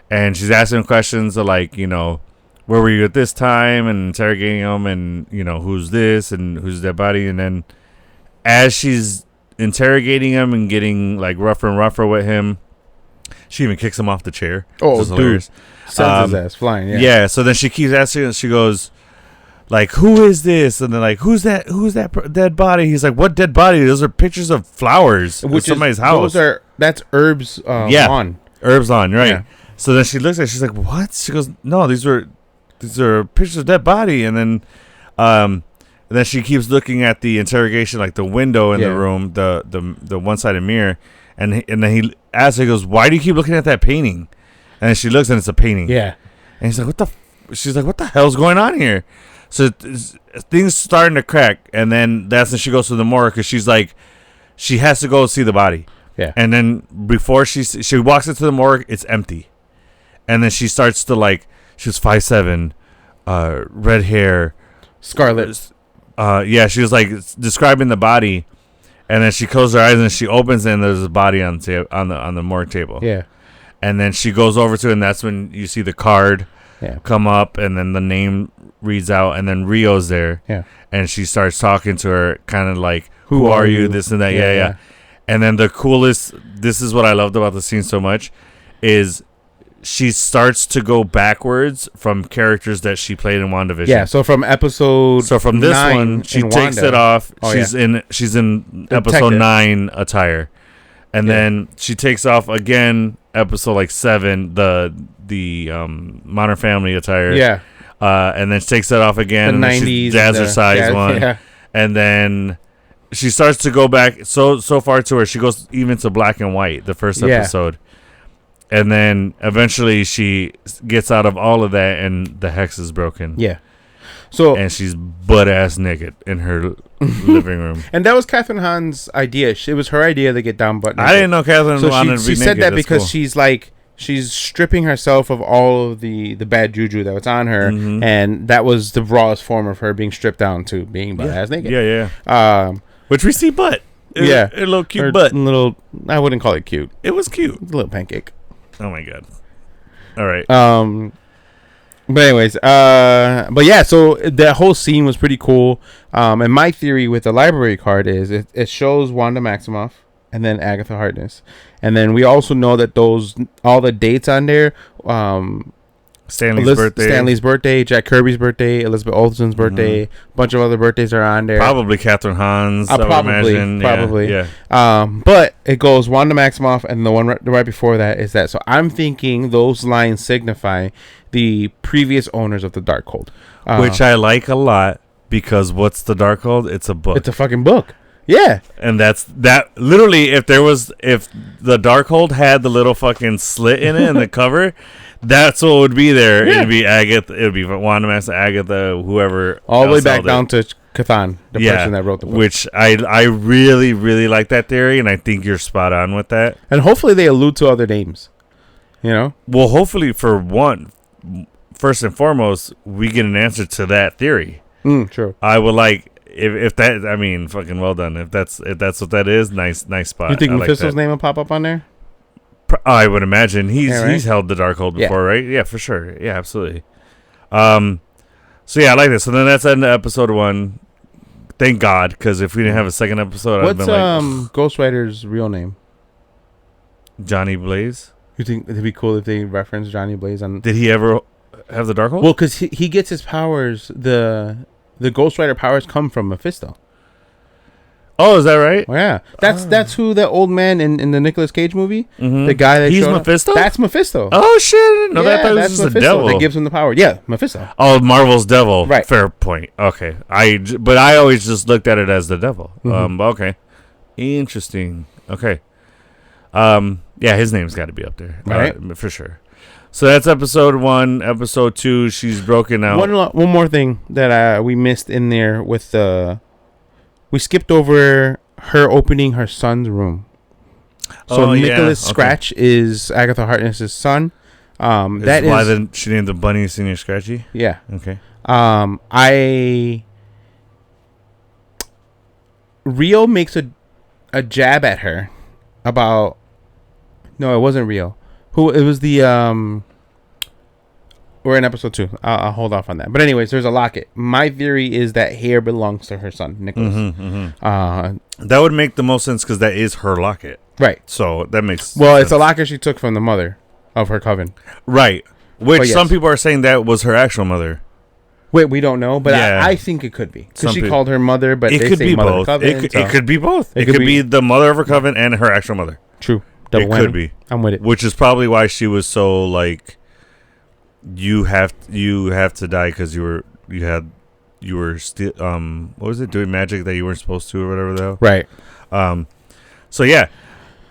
And she's asking questions of like, you know, where were you at this time? And interrogating him and, you know, who's this and who's that body? And then as she's interrogating him and getting like rougher and rougher with him, she even kicks him off the chair. Oh, dude. Sends his ass flying, Yeah, so then she keeps asking, she goes... like, who is this? And then like, who's that dead body? He's like, what dead body? Those are pictures of flowers in somebody's house. That's Herb's lawn. Herb's lawn, right? Yeah. So then she looks at it, she's like, what? She goes, no, these are pictures of dead body. And then she keeps looking at the interrogation, like the window in the room, the one-sided mirror, and then he asks her, he goes, why do you keep looking at that painting? And then she looks and it's a painting. Yeah. And he's like, she's like, what the hell's going on here? So things starting to crack, and then that's when she goes to the morgue because she's like, she has to go see the body. Yeah. And then before she walks into the morgue, it's empty, and then she starts to like, she was 5'7", red hair, scarlet. Yeah, she was like describing the body, and then she closes her eyes and she opens it and there's a body on the morgue table. Yeah. And then she goes over to it, and that's when you see the card come up, and then the name reads out, and then Rio's there. Yeah. And she starts talking to her, kind of like, who are you? This and that. Yeah. And then the coolest, this is what I loved about the scene so much, is she starts to go backwards from characters that she played in WandaVision. Yeah, so from episode So from this one, she takes it off. She's in episode 9 attire. And then she takes off again, episode like 7, the Modern Family attire. Yeah. And then she takes that off again. The and 90s. Jazzercise one. Yeah. And then she starts to go back so far to where she goes even to black and white, the first episode. And then eventually she gets out of all of that and the hex is broken. Yeah. So and she's butt-ass naked in her living room. And that was Catherine Hahn's idea. It was her idea to get down butt naked. I didn't know Catherine wanted to be naked. She said that because she's stripping herself of all of the bad juju that was on her, and that was the rawest form of her being stripped down to being butt-ass naked. Yeah. Which we see butt. A little cute butt. I wouldn't call it cute. It was cute. A little pancake. Oh my god. All right. But anyways, but yeah, so that whole scene was pretty cool. And my theory with the library card is it shows Wanda Maximoff and then Agatha Harkness, and then we also know that all the dates on there, Stanley's birthday, Jack Kirby's birthday, Elizabeth Olsen's birthday, a bunch of other birthdays are on there. Probably Catherine Hahn's. Probably. Yeah. But it goes Wanda Maximoff, and the one right before that is that. So I'm thinking those lines signify the previous owners of the Darkhold, which I like a lot because what's the Darkhold? It's a book. It's a fucking book. Yeah. And that literally, if the Darkhold had the little fucking slit in it in the cover, that's what would be there. Yeah. It'd be Agatha. It'd be Wanda Maximoff, Agatha, whoever. All the way back down to Cthulhu, the person that wrote the book. Which I really, really like that theory, and I think you're spot on with that. And hopefully they allude to other names. You know? Well, hopefully first and foremost, we get an answer to that theory. True. I would like if that. I mean, fucking well done. If that's what that is, nice spot. You think Mephisto's name will pop up on there? I would imagine he's held the Darkhold before, right? Yeah, for sure. Yeah, absolutely. So yeah, I like this. So then that's the end of episode 1. Thank God, because if we didn't have a second episode, I'd been like, Ghost Rider's real name? Johnny Blaze. You think it'd be cool if they reference Johnny Blaze on? Did he ever have the Darkhold? Well, because he gets his powers. The Ghost Rider powers come from Mephisto. Oh, is that right? Oh, yeah, that's who that old man in the Nicolas Cage movie. Mm-hmm. The guy that he's showed Mephisto. Up, that's Mephisto. Oh shit! I didn't know that. I thought it was just the devil that gives him the power. Yeah, Mephisto. Oh, Marvel's devil. Right. Fair point. Okay. But I always just looked at it as the devil. Mm-hmm. Okay. Interesting. Okay. Yeah, his name's got to be up there, right? For sure. So that's episode 1. Episode 2, she's broken out. One more thing that we missed in there with we skipped over her opening her son's room. So Nicholas Scratch is Agatha Harkness's son. That is why she named the bunny Senior Scratchy. Yeah. Okay. Rio makes a jab at her about. No, it wasn't Rio. It was the We're in episode 2. I'll hold off on that. But anyways, there's a locket. My theory is that hair belongs to her son, Nicholas. That would make the most sense because that is her locket. Right. So that makes sense. It's a locket she took from the mother of her coven. Right. Which some people are saying that was her actual mother. Wait, we don't know, but I think it could be. Because she called her mother, but it they could say be mother both. coven. It could be both. It could be the mother of her coven and her actual mother. True. Double whammy. Could be. I'm with it. Which is probably why she was so like, you have to die because you were still what was it, doing magic that you weren't supposed to or whatever the hell. Right. So yeah,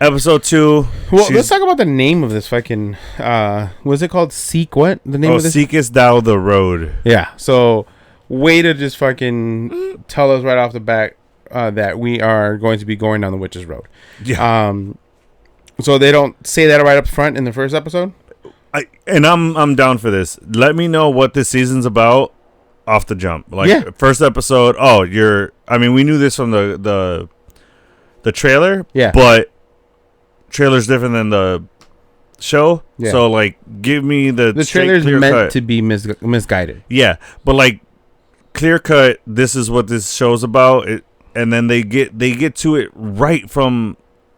episode 2. Well, let's talk about the name of this fucking. Was it called Seek? What the name of this? Seekest Thou the Road. Yeah. So, way to just fucking tell us right off the bat that we are going to be going down the witch's road. Yeah. So they don't say that right up front in the first episode. I'm down for this. Let me know what this season's about off the jump. Like first episode. Oh, we knew this from the trailer. Yeah. But trailer's different than the show. Yeah. So like, give me the trailer's meant to be misguided. Yeah, but like clear cut. This is what this show's about. And then they get to it right from.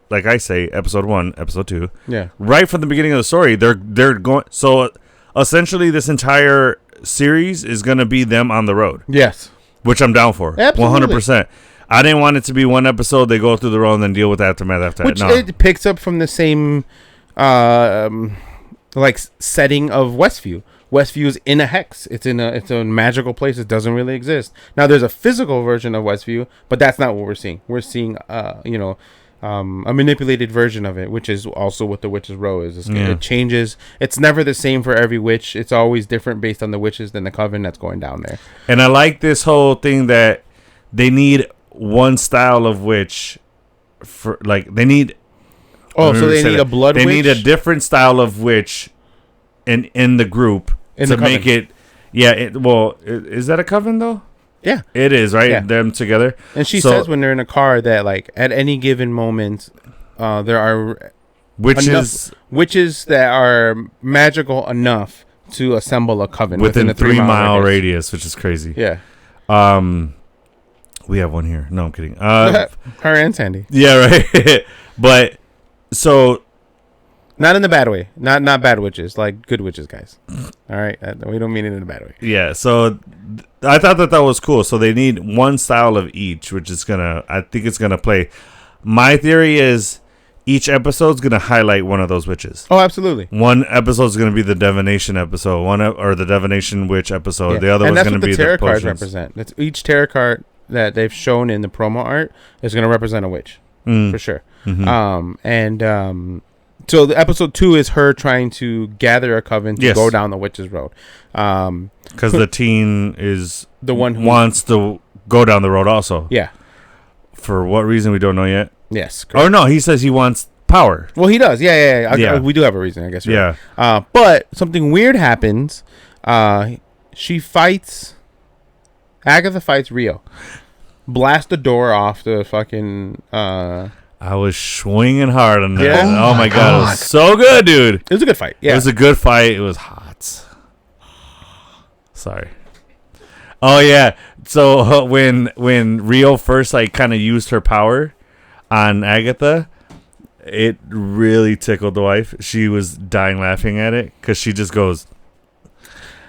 Like I say, episode 1, episode 2. Yeah. Right from the beginning of the story, they're going. So essentially, this entire series is going to be them on the road. Yes. Which I'm down for. Absolutely. 100%. I didn't want it to be one episode. They go through the road and then deal with the aftermath after that. No. It picks up from the same, setting of Westview. Westview is in a hex. It's a magical place. It doesn't really exist. Now there's a physical version of Westview, but that's not what we're seeing. We're seeing, a manipulated version of it, which is also what the witch's row is. It changes. It's never the same for every witch. It's always different based on the witches than the coven that's going down there. And I like this whole thing that they need one style of witch for they need. Oh, so they need a blood witch? They need a different style of witch in the group to make it. Yeah. Is that a coven though? Yeah, it is, right? Yeah. Them together. And she says when they're in a car that at any given moment, there are witches that are magical enough to assemble a coven within a 3-mile radius, which is crazy. Yeah. We have one here. No, I'm kidding. Her and Sandy. Yeah, right. But so. Not in the bad way. Not bad witches, like good witches, guys. All right? We don't mean it in a bad way. Yeah, so I thought that was cool. So they need one style of each, which is I think it's going to play. My theory is each episode's going to highlight one of those witches. Oh, absolutely. One episode's going to be the divination episode, or the divination witch episode. Yeah. The other one's going to be the tarot cards represent. That's each tarot card that they've shown in the promo art is going to represent a witch, for sure. Mm-hmm. So the episode 2 is her trying to gather a coven to go down the witch's road. Because the teen is the one who wants to go down the road also. Yeah. For what reason we don't know yet. Yes. Correct. Or no, he says he wants power. Well, he does. Yeah. We do have a reason, I guess. Right? Yeah. But something weird happens. Agatha fights Rio. Blast the door off the fucking. I was swinging hard on that. Yeah. Oh my god, it was so good, dude. It was a good fight. Yeah, it was a good fight. It was hot. Sorry. Oh yeah. So when Rio first kind of used her power on Agatha, it really tickled the wife. She was dying laughing at it because she just goes,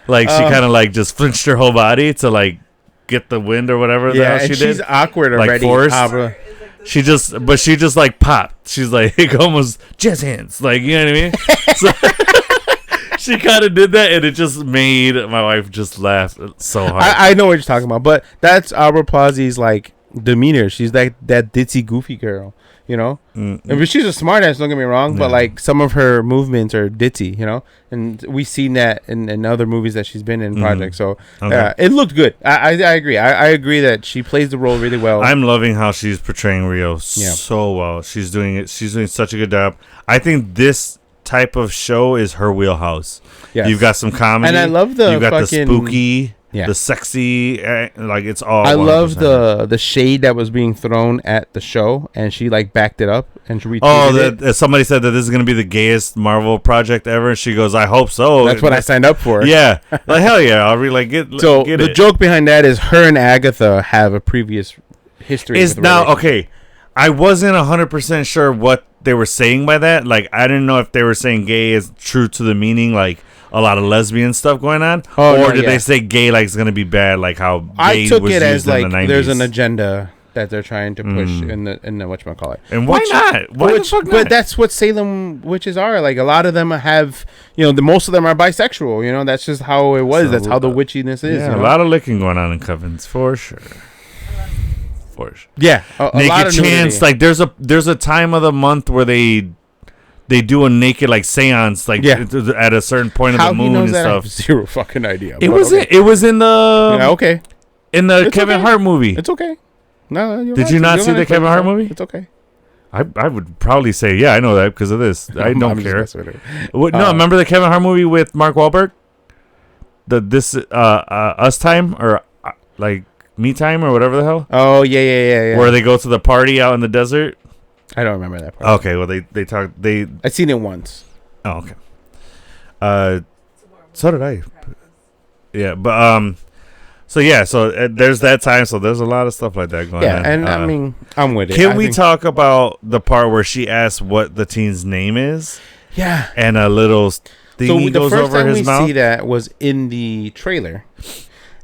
like she kind of like just flinched her whole body to like get the wind or whatever the hell she did. She's awkward like already. Forced. She just like popped. She's like almost jazz hands, like, you know what I mean? So she kind of did that, and it just made my wife just laugh so hard. I know what you're talking about, but that's Aubrey Plaza's like demeanor. She's that ditzy, goofy girl, you know. Mm-hmm. I mean, she's a smart ass. Don't get me wrong, but like some of her movements are ditzy, you know. And we've seen that in other movies that she's been in projects. So it looked good. I agree. I agree that she plays the role really well. I'm loving how she's portraying Rio so well. She's doing it. She's doing such a good job. I think this type of show is her wheelhouse. Yes. You've got some comedy, and I love the you've got the fucking spooky, the sexy, like it's all. I love the shade that was being thrown at the show, and she like backed it up and she retweeted it. Somebody said that this is going to be the gayest Marvel project ever, and she goes, "I hope so." That's what I signed up for. Yeah, like hell yeah, I'll really get. So get the it. joke behind that is her and Agatha have a previous history. Is now okay. I wasn't 100% sure what they were saying by that. Like, I didn't know if they were saying gay is true to the meaning, like a lot of lesbian stuff going on, or did they say gay like it's gonna be bad, like how gay I took was it as used in like the 90s. there's an agenda that they're trying to push in the whatchamacallit. And why not? Why the fuck not? But that's what Salem witches are. Like a lot of them have, most of them are bisexual. You know, that's just how it was. That's how the witchiness is. Yeah, a lot of licking going on in covens for sure. Yeah, a lot of chance. nudity. Like there's a time of the month where they do a naked like seance like at a certain point of the moon and stuff. I have zero fucking idea. It was in the in the it's Kevin Hart movie. It's okay. No, did you not see the Kevin Hart movie? It's okay. I would probably say I know that because of this. I don't care. No, remember the Kevin Hart movie with Mark Wahlberg? Us Time or like Me Time or whatever the hell. Oh yeah. Where they go to the party out in the desert. I don't remember that part. Okay, well they talk. I've seen it once. Oh, okay. So did I. Yeah, but so there's that time. So there's a lot of stuff like that going on. Yeah, and I mean, I'm with it. Can we talk about the part where she asks what the teen's name is? Yeah. And a little thingy goes over his mouth? So the first time we see that was in the trailer.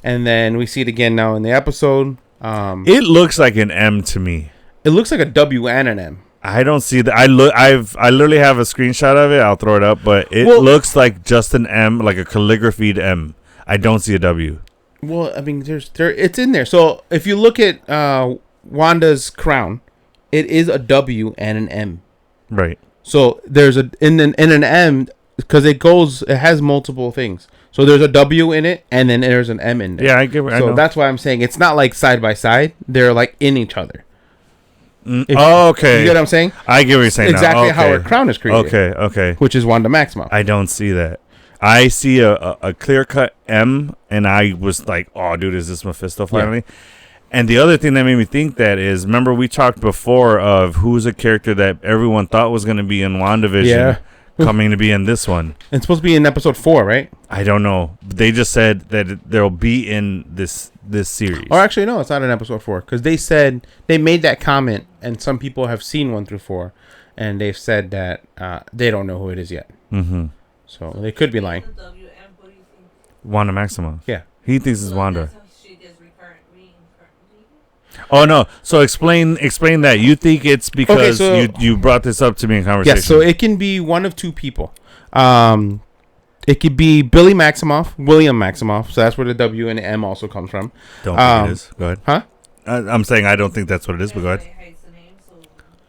And then we see it again now in the episode. It looks like an M to me. It looks like a W and an M. I don't see that. I literally have a screenshot of it. I'll throw it up, but it looks like just an M, like a calligraphied M. I don't see a W. Well, I mean, it's in there. So if you look at Wanda's crown, it is a W and an M. Right. So there's in an M because it has multiple things. So there's a W in it, and then there's an M in there. Yeah, I get it. So that's why I'm saying it's not like side by side. They're like in each other. Okay. You get what I'm saying? I get what you're saying. Exactly how her crown is created. Okay. Which is Wanda Maximoff. I don't see that. I see a clear-cut M, and I was like, oh, dude, is this Mephisto finally? Yeah. And the other thing that made me think that is, remember we talked before of who's a character that everyone thought was going to be in WandaVision coming to be in this one. It's supposed to be in episode 4, right? I don't know. They just said that they'll be in this series. Or actually, no, it's not in episode 4 because they said they made that comment, and some people have seen 1 through 4, and they've said that they don't know who it is yet. Mm-hmm. So they could be lying. Wanda Maximoff. Yeah, he thinks it's Wanda. Oh no! So explain that. You think it's because you brought this up to me in conversation? Yes. So it can be one of two people. It could be Billy Maximoff, William Maximoff. So that's where the W and the M also comes from. Don't think it is. Go ahead. Huh? I'm saying I don't think that's what it is. But go ahead.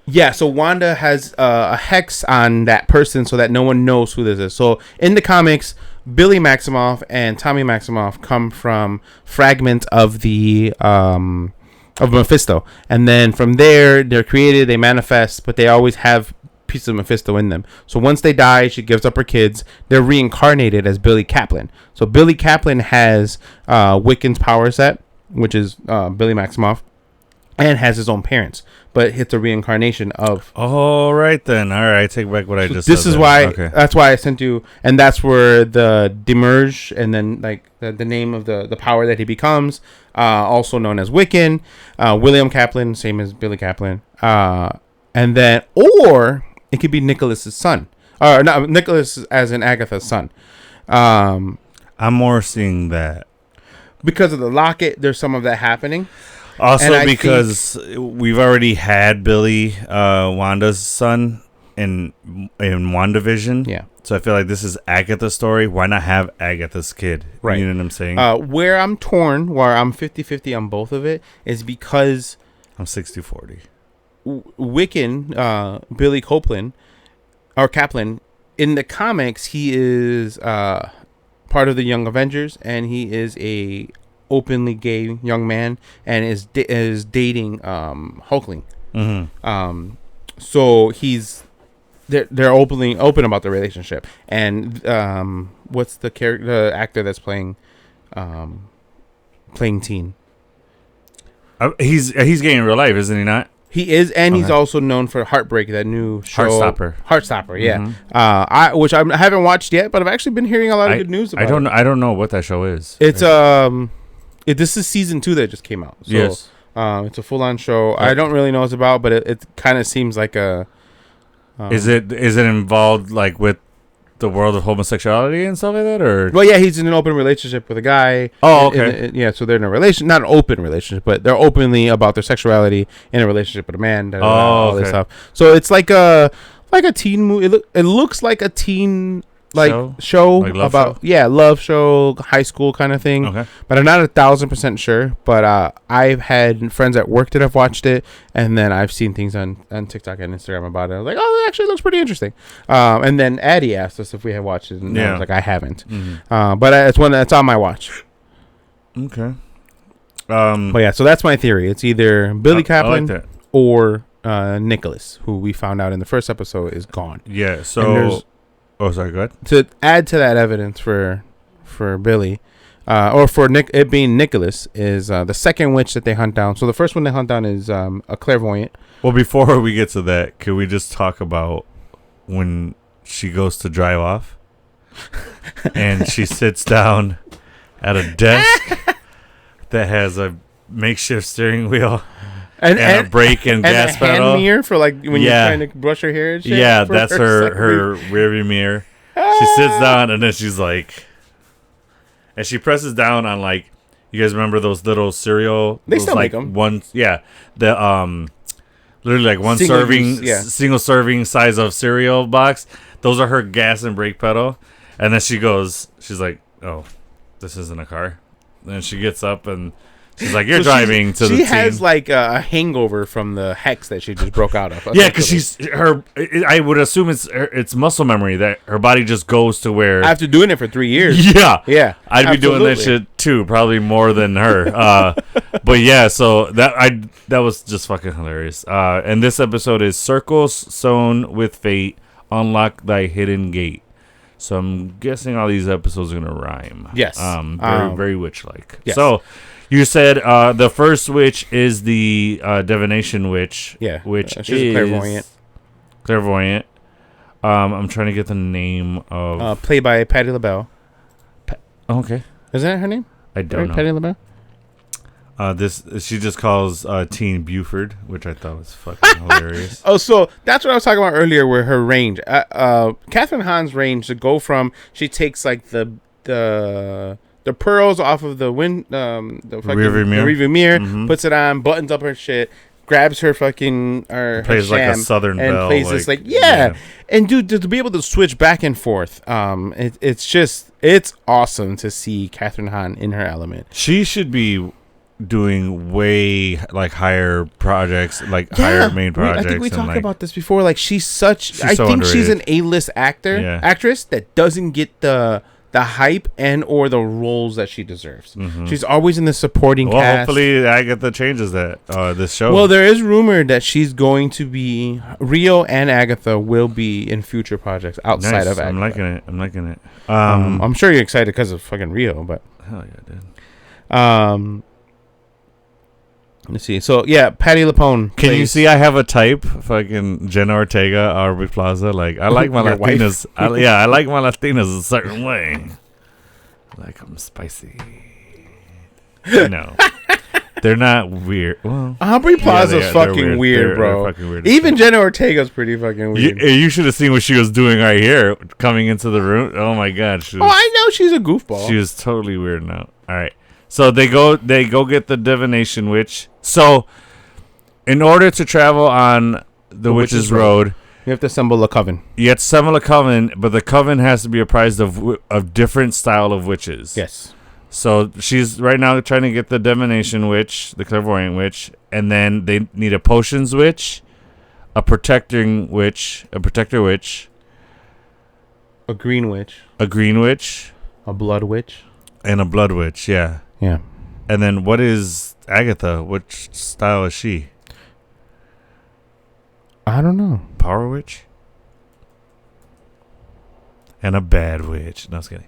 Yeah. So Wanda has a hex on that person so that no one knows who this is. So in the comics, Billy Maximoff and Tommy Maximoff come from fragments of the of Mephisto, and then from there they're created, they manifest, but they always have pieces of Mephisto in them. So once they die, she gives up her kids, they're reincarnated as Billy Kaplan. So Billy Kaplan has Wiccan's power set, which is Billy Maximoff, and has his own parents, but it's a reincarnation of. All right then. All right, I take back what I just said. This is why. That's why I sent you, and that's where the demerge, and then like the name of the power that he becomes, also known as Wiccan. William Kaplan, same as Billy Kaplan. And then, or It could be Nicholas's son, or not Nicholas as in Agatha's son. I'm more seeing that Because of the locket, there's some of that happening. also because we've already had Billy, Wanda's son, in WandaVision. Yeah. So I feel like this is Agatha's story. Why not have Agatha's kid? Right. You know what I'm saying? Where I'm torn, where I'm 50-50 on both of it, is because I'm 60-40. Wiccan, Billy Copeland, or Kaplan, in the comics, he is part of the Young Avengers, and he is a openly gay young man, and is dating Hulkling. Mm-hmm. So they're open about the relationship. And what's the actor that's playing Teen? He's gay in real life, isn't he not? He is, and he's Okay. also known for Heartbreak, that new show. Heartstopper, yeah. Mhm. Which I haven't watched yet, but I've actually been hearing a lot of good news about. I don't know what that show is. It's this is season 2 that just came out. So, Yes. it's a full on show. I don't really know what it's about, but it kind of seems like a. Is it involved like with the world of homosexuality and stuff like that, or? Well, yeah, he's in an open relationship with a guy. Oh, okay. Yeah, so they're in a relation, not an open relationship, but they're openly about their sexuality in a relationship with a man. All this okay. stuff. So it's like a teen movie. It looks like a teen show Like love about show? love show, high school kind of thing. Okay. But I'm not 1,000% sure. But I've had friends at work that have watched it, and then I've seen things on TikTok and Instagram about it. I was like, oh, it actually looks pretty interesting. And then Addie asked us if we had watched it, and I was like, I haven't. Mm-hmm. But it's one that's on my watch. Okay. But yeah, so that's my theory. It's either Billy Kaplan like that. or Nicholas, who we found out in the first episode is gone. Yeah. And So. there's- Oh, sorry. Go ahead. To add to that evidence for Billy, or for it being Nicholas, is the second witch that they hunt down. So the first one they hunt down is a clairvoyant. Well, before we get to that, could we just talk about when she goes to drive off and she sits down at a desk that has a makeshift steering wheel and a brake and gas a pedal. hand mirror for like when you're trying to brush your hair and shit. Yeah, for that's her rearview mirror. She sits down and then she's like, and she presses down on like, you guys remember those little cereal? They those, still like make 'em. One, yeah, the literally like one Single serving, use, yeah. single serving size of cereal box. Those are her gas and brake pedal. And then she's like, oh, this isn't a car. Then she gets up and she's like, you're driving to the She has team. like a hangover from the hex that she just broke out of. Yeah, because I would assume it's muscle memory that her body just goes to where. After doing it for 3 years. Yeah, Yeah, I'd be doing that absolutely. shit too, probably more than her. But yeah, so that was just fucking hilarious. And this episode is Circle Sewn With Fate, Unlock Thy Hidden Gate. So I'm guessing all these episodes are gonna rhyme. Yes. Very witch-like. Yes. So you said the first witch is the divination witch. Yeah, which she's is a clairvoyant. Clairvoyant. I'm trying to get the name of. Played by Patti LaBelle. Okay. Isn't that her name? I don't know. Patti LaBelle. She just calls Teen Buford, which I thought was fucking hilarious. Oh, so that's what I was talking about earlier, where her range. Catherine Hahn's range to go from, she takes like the pearls off of the rearview mirror, Mhm. puts it on, buttons up her shit, grabs her fucking her Plays like a sham, Southern and belle, plays this like- like yeah. yeah. And dude, to be able to switch back and forth, it's awesome to see Catherine Hahn in her element. She should be doing way like higher projects, like higher main projects. I think we and, talked like, about this before. Like she's so she's an underrated. A-list actress that doesn't get the hype and or the roles that she deserves. Mhm. She's always in the supporting Well, cast. hopefully Agatha changes that this show. Well, there is rumor that she's going to be Rio and Agatha will be in future projects outside nice. of Agatha. I'm liking it. I'm sure you're excited because of fucking Rio, but Hell yeah, dude. let's see. So yeah, Patti LuPone. Can you plays- see I have a type? Fucking Jenna Ortega, Aubrey Plaza. Like I like my Your wife? Latinas. I like my Latinas a certain way. Like I'm spicy. No. They're not weird. Well, Aubrey Plaza's they're fucking weird, bro. They're fucking weird. Even Jenna Ortega's pretty fucking weird. You should have seen what she was doing right here, coming into the room. Oh my god! I know she's a goofball. She was totally weird now. All right, so they go get the divination witch. So, in order to travel on the Witch's Road, you have to assemble a coven. You have to assemble a coven, but the coven has to be apprised of different style of witches. Yes. So she's right now trying to get the divination witch, the clairvoyant witch, and then they need a potions witch, a protector witch, a green witch, a blood witch, and a blood witch. Yeah. Yeah. And then what is Agatha? Which style is she? I don't know. Power witch? And a bad witch. No, I was kidding.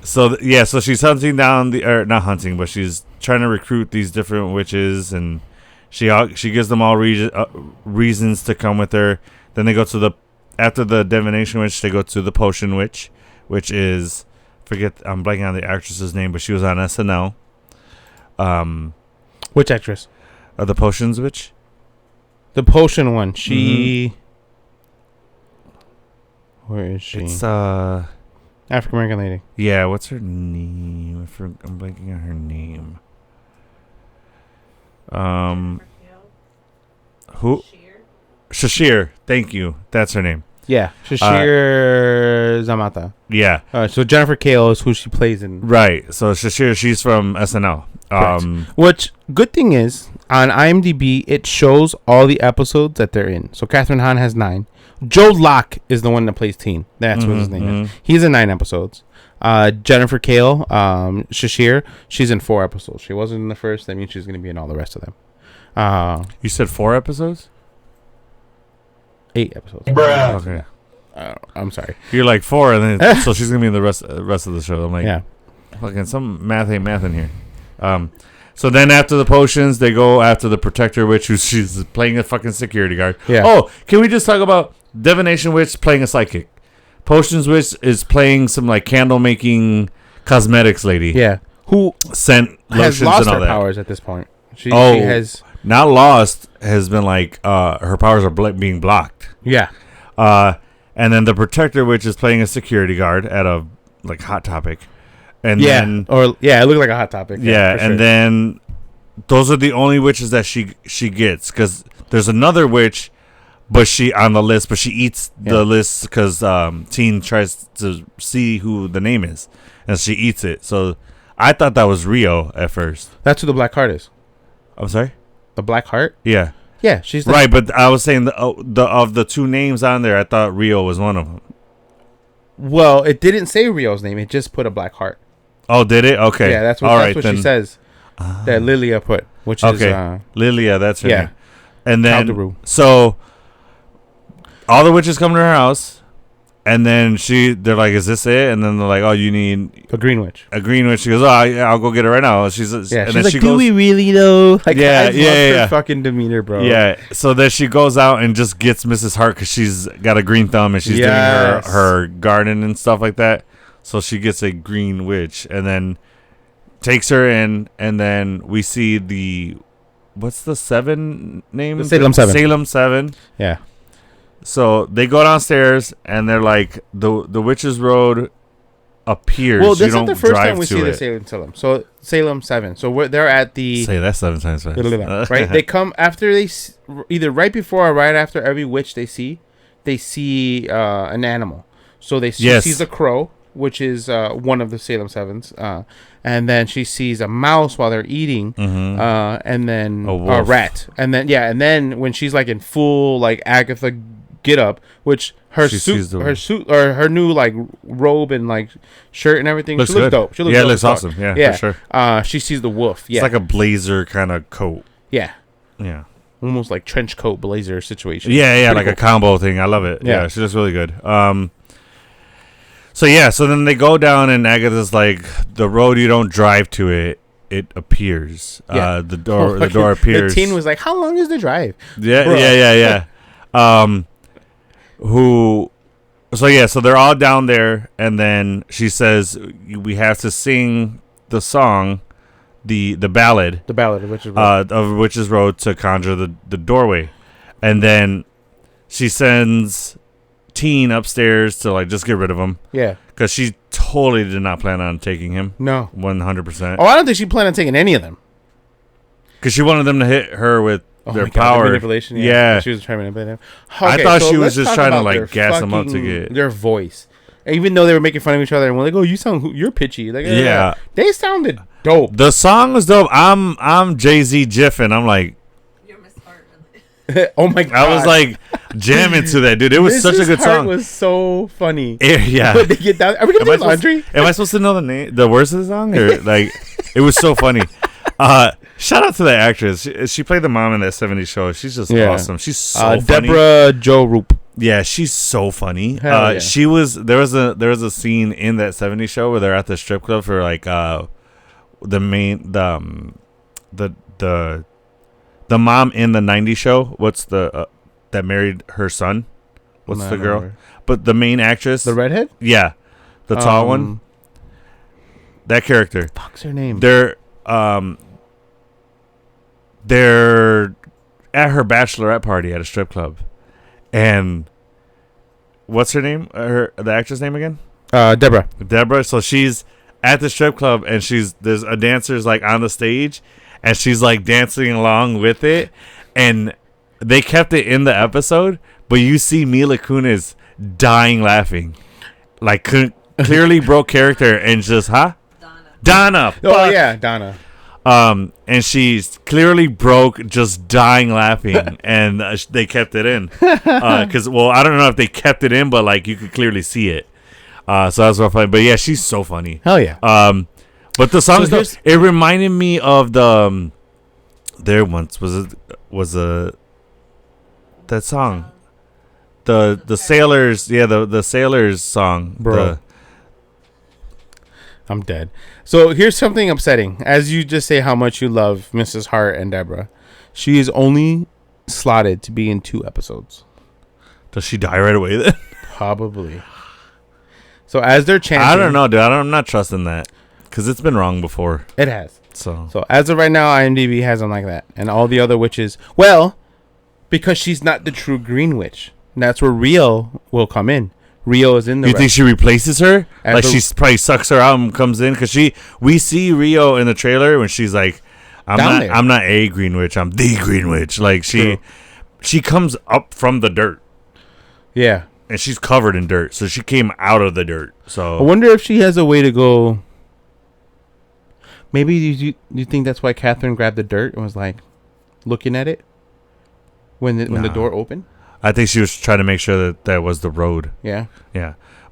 So she's hunting down not hunting, but she's trying to recruit these different witches, and she gives them all reasons to come with her. Then they go to after the divination witch, they go to the potion witch, which is I'm blanking on the actress's name, but she was on SNL. Which actress? The potions witch. The potion one. She. Where is she? It's African American lady. Yeah, what's her name? I'm blanking on her name. Who? Shashir. Thank you. That's her name. Yeah, Shashir Zamata. Yeah. So Jennifer Kale is who she plays in. Right. So Shashir, she's from SNL. Which good thing is on IMDb it shows all the episodes that they're in. So Catherine Hahn has 9. Joe Locke is the one that plays Teen. That's what his name is. He's in 9 episodes. Jennifer Kale, Shashir, she's in 4 episodes. She wasn't in the first. That means she's going to be in all the rest of them. You said 4 episodes? 8 episodes. Bruh. Okay. I'm sorry. You're like 4, and then so she's gonna be in the rest of the show. I'm like, yeah, fucking some math ain't math in here. So then after the potions, they go after the protector witch, she's playing a fucking security guard. Yeah. Oh, can we just talk about divination witch playing a psychic? Potions witch is playing some like candle making cosmetics lady. Yeah. Who sent has lotions lost and all her that. powers at this point. She has not lost. Has been like her powers are being blocked. Yeah. And then the protector witch is playing a security guard at a like Hot Topic. And then it looked like a Hot Topic. Yeah, and then those are the only witches that she gets, because there's another witch, but she on the list, but she eats the list because Teen tries to see who the name is, and she eats it. So I thought that was Rio at first. That's who the Black Heart is. I'm sorry? The Black Heart? Yeah. Yeah, she's right, but I was saying of the 2 names on there, I thought Rio was one of them. Well, it didn't say Rio's name. It just put a Black Heart. Oh, did it? Okay. Yeah, that's what she says. That Lilia put, which is Lilia, that's her name. And then Calderu. So all the witches come to her house, and then they're like, "Is this it?" And then they're like, "Oh, you need a green witch." A green witch. She goes, "Oh, I'll go get her right now." She's like, "Do we really though?" Like, yeah. Her fucking demeanor, bro. Yeah. So then she goes out and just gets Mrs. Hart because she's got a green thumb and she's doing her garden and stuff like that. So she gets a green witch and then takes her in, and then we see what's the 7 name? The Salem 7. Salem 7. Yeah. So they go downstairs and they're like, the Witch's Road appears. Well, this is the first time we see the Salem. So Salem 7. So they're at the... Say that 7 times fast. Right? They come after either right before or right after every witch they see an animal. So she sees a crow, which is one of the Salem 7s. And then she sees a mouse while they're eating. And then a rat. And then when she's like in full like Agatha get up, which her suit or her new like robe and like shirt and everything, she looks dope. She looks it looks awesome. Yeah, for sure. She sees the wolf. Yeah, it's like a blazer kind of coat. Yeah, almost like trench coat blazer situation. Yeah, like cool. A combo thing. I love it. Yeah, she looks really good. So then they go down and Agatha's like, the road, you don't drive to it. It appears. The door appears. The teen was like, how long is the drive? Yeah. So they're all down there, and then she says, we have to sing the song the ballad. The ballad of Witch's Road. Of Witch's Road to conjure the doorway, and then she sends Teen upstairs to like just get rid of him. Yeah, because she totally did not plan on taking him. No, 100%. Oh, I don't think she planned on taking any of them. Because she wanted them to hit her with their power. The manipulation. Yeah, she was trying to manipulate him. I thought she was just trying to like gas them up to get their voice. Even though they were making fun of each other and we're like, "Oh, you're pitchy." Like, yeah, they sounded dope. The song was dope. I'm Jay-Z jiffing. I'm like, you're Miss Hart. Oh my god! I was like jamming to that, dude. It was such a good song. It was so funny. Yeah. When they get down, are we gonna do laundry? Am I supposed to know the words of the song? Or like, it was so funny. Shout out to the actress. She played the mom in that 70s show. She's just awesome. She's so funny. Deborah Jo Rupp. Yeah, she's so funny. Yeah. She was there was a scene in that 70s show where they're at the strip club for like the mom in the 90s show. What's the that married her son? What's the girl? Remember. But the main actress, the redhead? Yeah. The tall one. That character. Fuck's her name? They're at her bachelorette party at a strip club. And what's her name? The actress name again? Deborah. So she's at the strip club and there's a dancer's like on the stage and she's like dancing along with it. And they kept it in the episode, but you see Mila Kunis dying laughing. Like clearly broke character and just, Donna. Oh yeah, Donna. And she's clearly broke, just dying laughing, and they kept it in. Because, I don't know if they kept it in, but like you could clearly see it. So that was real funny. But yeah, she's so funny. Hell yeah. But the song, it reminded me of the. There once was that song, the sailors. Yeah, the sailors song, bro. I'm dead. So here's something upsetting. As you just say how much you love Mrs. Hart and Deborah, she is only slotted to be in 2 episodes. Does she die right away then? Probably. So as they're chanting, I don't know, dude. I'm not trusting that because it's been wrong before. It has. So as of right now, IMDb has them like that, and all the other witches. Because she's not the true Green Witch, and that's where Rio will come in. Rio is in the. You think she replaces her? Like she probably sucks her out and comes in because we see Rio in the trailer when she's like, I'm not a Green Witch, I'm the Green Witch. Like she comes up from the dirt. Yeah, and she's covered in dirt, so she came out of the dirt. So I wonder if she has a way to go. Maybe you think that's why Catherine grabbed the dirt and was like looking at it when the door opened. I think she was trying to make sure that was the road. Yeah.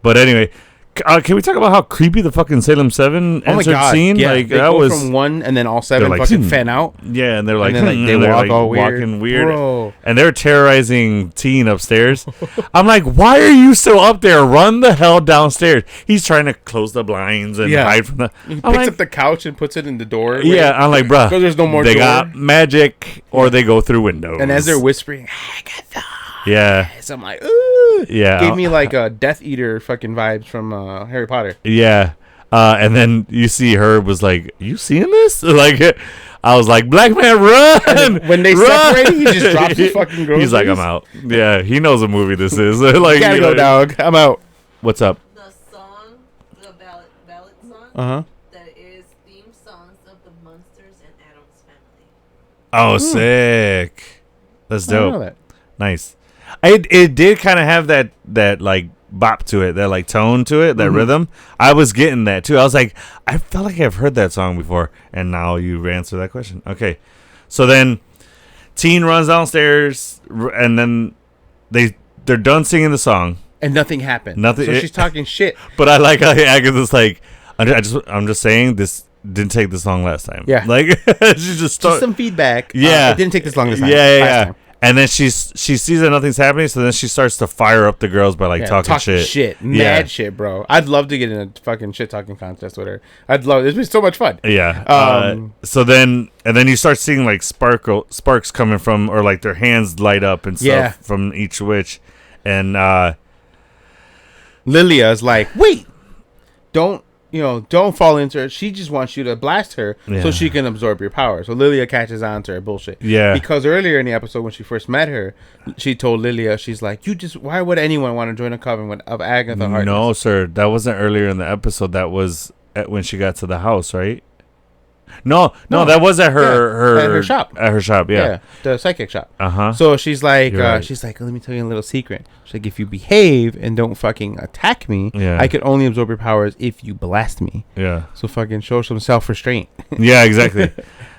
But anyway, can we talk about how creepy the fucking Salem 7 scene? Yeah, like they that go was from 1 and then all 7 like, fucking fan out. Yeah, and they're like, and then, they walk like, all weird. Walking weird. Bro. And they're terrorizing Teen upstairs. I'm like, why are you still up there? Run the hell downstairs. He's trying to close the blinds and hide from the. He picks up the couch and puts it in the door. Yeah, I'm like, bruh. Because there's no more They door. got magic or they go through windows. And as they're whispering, Agatha. Yeah. So I'm like, ooh. Yeah. Gave me like a Death Eater fucking vibes from Harry Potter. Yeah. And then you see her was like, you seeing this? Like, I was like, black man, run! When they separate, he just drops his fucking groceries. He's like, I'm out. Yeah, he knows what movie this is. Like, gotta go, dog. I'm out. What's up? The song, the ballad Uh-huh. song, that is theme songs of the Munsters and Addams Family. Oh, sick. That's dope. I know that. Nice. It did kind of have that like bop to it, that like tone to it, that rhythm. I was getting that too. I was like, I felt like I've heard that song before, and now you answer that question. Okay, so then Teen runs downstairs, and then they're done singing the song, and nothing happened. Nothing. So she's talking shit. But I like how Agatha's like, I'm just saying this didn't take this long last time. Yeah, like she just some feedback. Yeah, it didn't take this long this time. Yeah. Time. And then she sees that nothing's happening, so then she starts to fire up the girls by like talking shit. Mad shit, bro. I'd love to get in a fucking shit talking contest with her. I'd love. It's been so much fun. Yeah. So then you start seeing like sparks coming from, or like their hands light up and stuff from each witch, and Lilia's like, wait, don't don't fall into her. She just wants you to blast her Yeah. so she can absorb your power. So Lilia catches on to her bullshit. Yeah. Because earlier in the episode when she first met her, she told Lilia, she's like, why would anyone want to join a coven of Agatha Harkness? No, sir. That wasn't earlier in the episode. That was when she got to the house, right? No, that was at her shop. At her shop, yeah. The psychic shop. Uh-huh. So she's like, Right. let me tell you a little secret. She's like, if you behave and don't fucking attack me, Yeah. I can only absorb your powers if you blast me. Yeah. So fucking show some self-restraint. Yeah, exactly.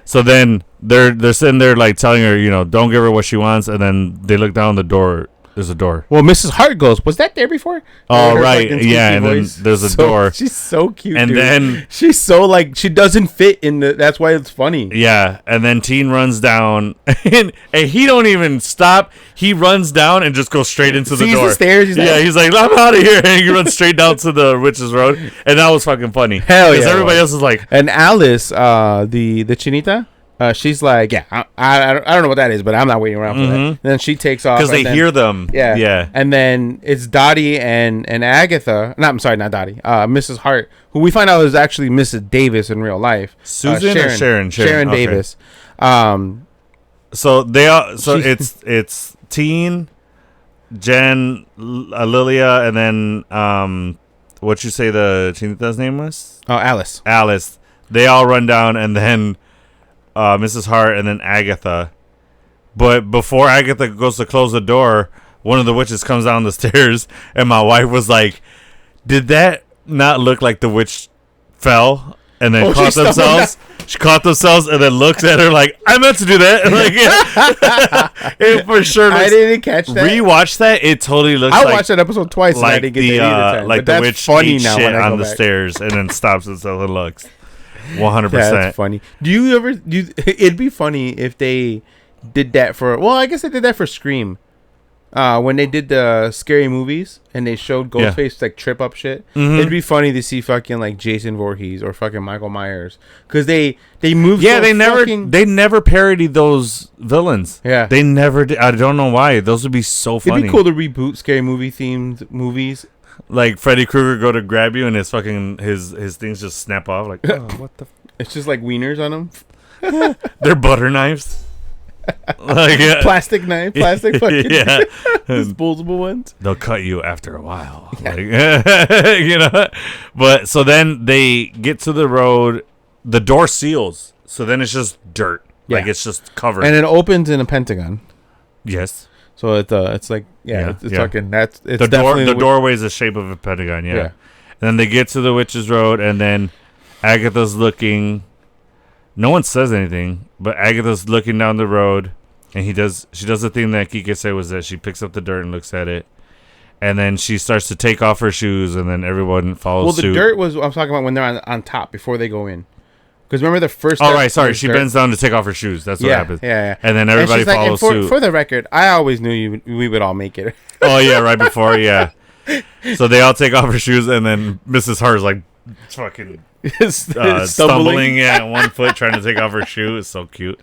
So then they're sitting there like telling her, don't give her what she wants, and then they look down the door. There's a door. Well, Mrs. Hart goes, was that there before? Oh, Her right. fucking Yeah, squeaky and then voice. there's a door. She's so cute, And dude. then- she's so like, she doesn't fit in that's why it's funny. Yeah, and then Teen runs down, and he don't even stop. He runs down and just goes straight into the Sees door. the stairs. He's like, He's like, I'm out of here, and he runs straight down to the Witch's Road, and that was fucking funny. Hell yeah, everybody it else is like, and Alice, the Chinita, she's like, I don't know what that is, but I'm not waiting around for that. And then she takes off because they and then- hear them. Yeah. And then it's Dottie and Agatha. I'm sorry, not Dottie. Mrs. Hart, who we find out is actually Mrs. Davis in real life. Susan or Sharon? Sharon Okay. Davis. So they are. So it's Teen, Jen, Lilia, and then what you say the Chinita's name was? Oh, Alice. Alice. They all run down, and then Mrs. Hart, and then Agatha. But before Agatha goes to close the door, one of the witches comes down the stairs, and my wife was like, "Did that not look like the witch fell and then caught themselves?" She caught themselves and then looks at her like, "I meant to do that." Like, it for sure. I didn't catch that. Rewatch that. It totally looks I like watched that episode twice and I like didn't get the that either time. like But the that's witch funny eats now shit when I on go the back. stairs and then stops itself and looks. 100%. That's funny. It'd be funny if they did that for. Well, I guess they did that for Scream. When they did the scary movies and they showed Ghostface like trip up shit, it'd be funny to see fucking like Jason Voorhees or fucking Michael Myers because they moved. Yeah, so they never parodied those villains. Yeah. They never did. I don't know why. Those would be so funny. It'd be cool to reboot scary movie themed movies. Like Freddy Krueger go to grab you and his fucking his things just snap off. Like, oh, what the? It's just like wieners on them. They're butter knives. Like Plastic knife, plastic fucking yeah. disposable ones. They'll cut you after a while. Like, But so then they get to the road. The door seals. So then it's just dirt. Yeah. Like it's just covered. And it opens in a pentagon. Yes. So it's like it's fucking it's The doorway is the shape of a pentagon. Yeah. And then they get to the Witch's Road, and then Agatha's looking. No one says anything, but Agatha's looking down the road, and she does the thing that Kike said was that she picks up the dirt and looks at it, and then she starts to take off her shoes, and then everyone follows suit. Well, the dirt was I'm talking about when they're on top before they go in. Because remember the first. Oh right, sorry. She bends down to take off her shoes. That's what happens. Yeah. And then everybody follows suit. For the record, I always knew we would all make it. Oh yeah, right before So they all take off her shoes, and then Mrs. Hart is like fucking stumbling on one foot trying to take off her shoe. It's so cute.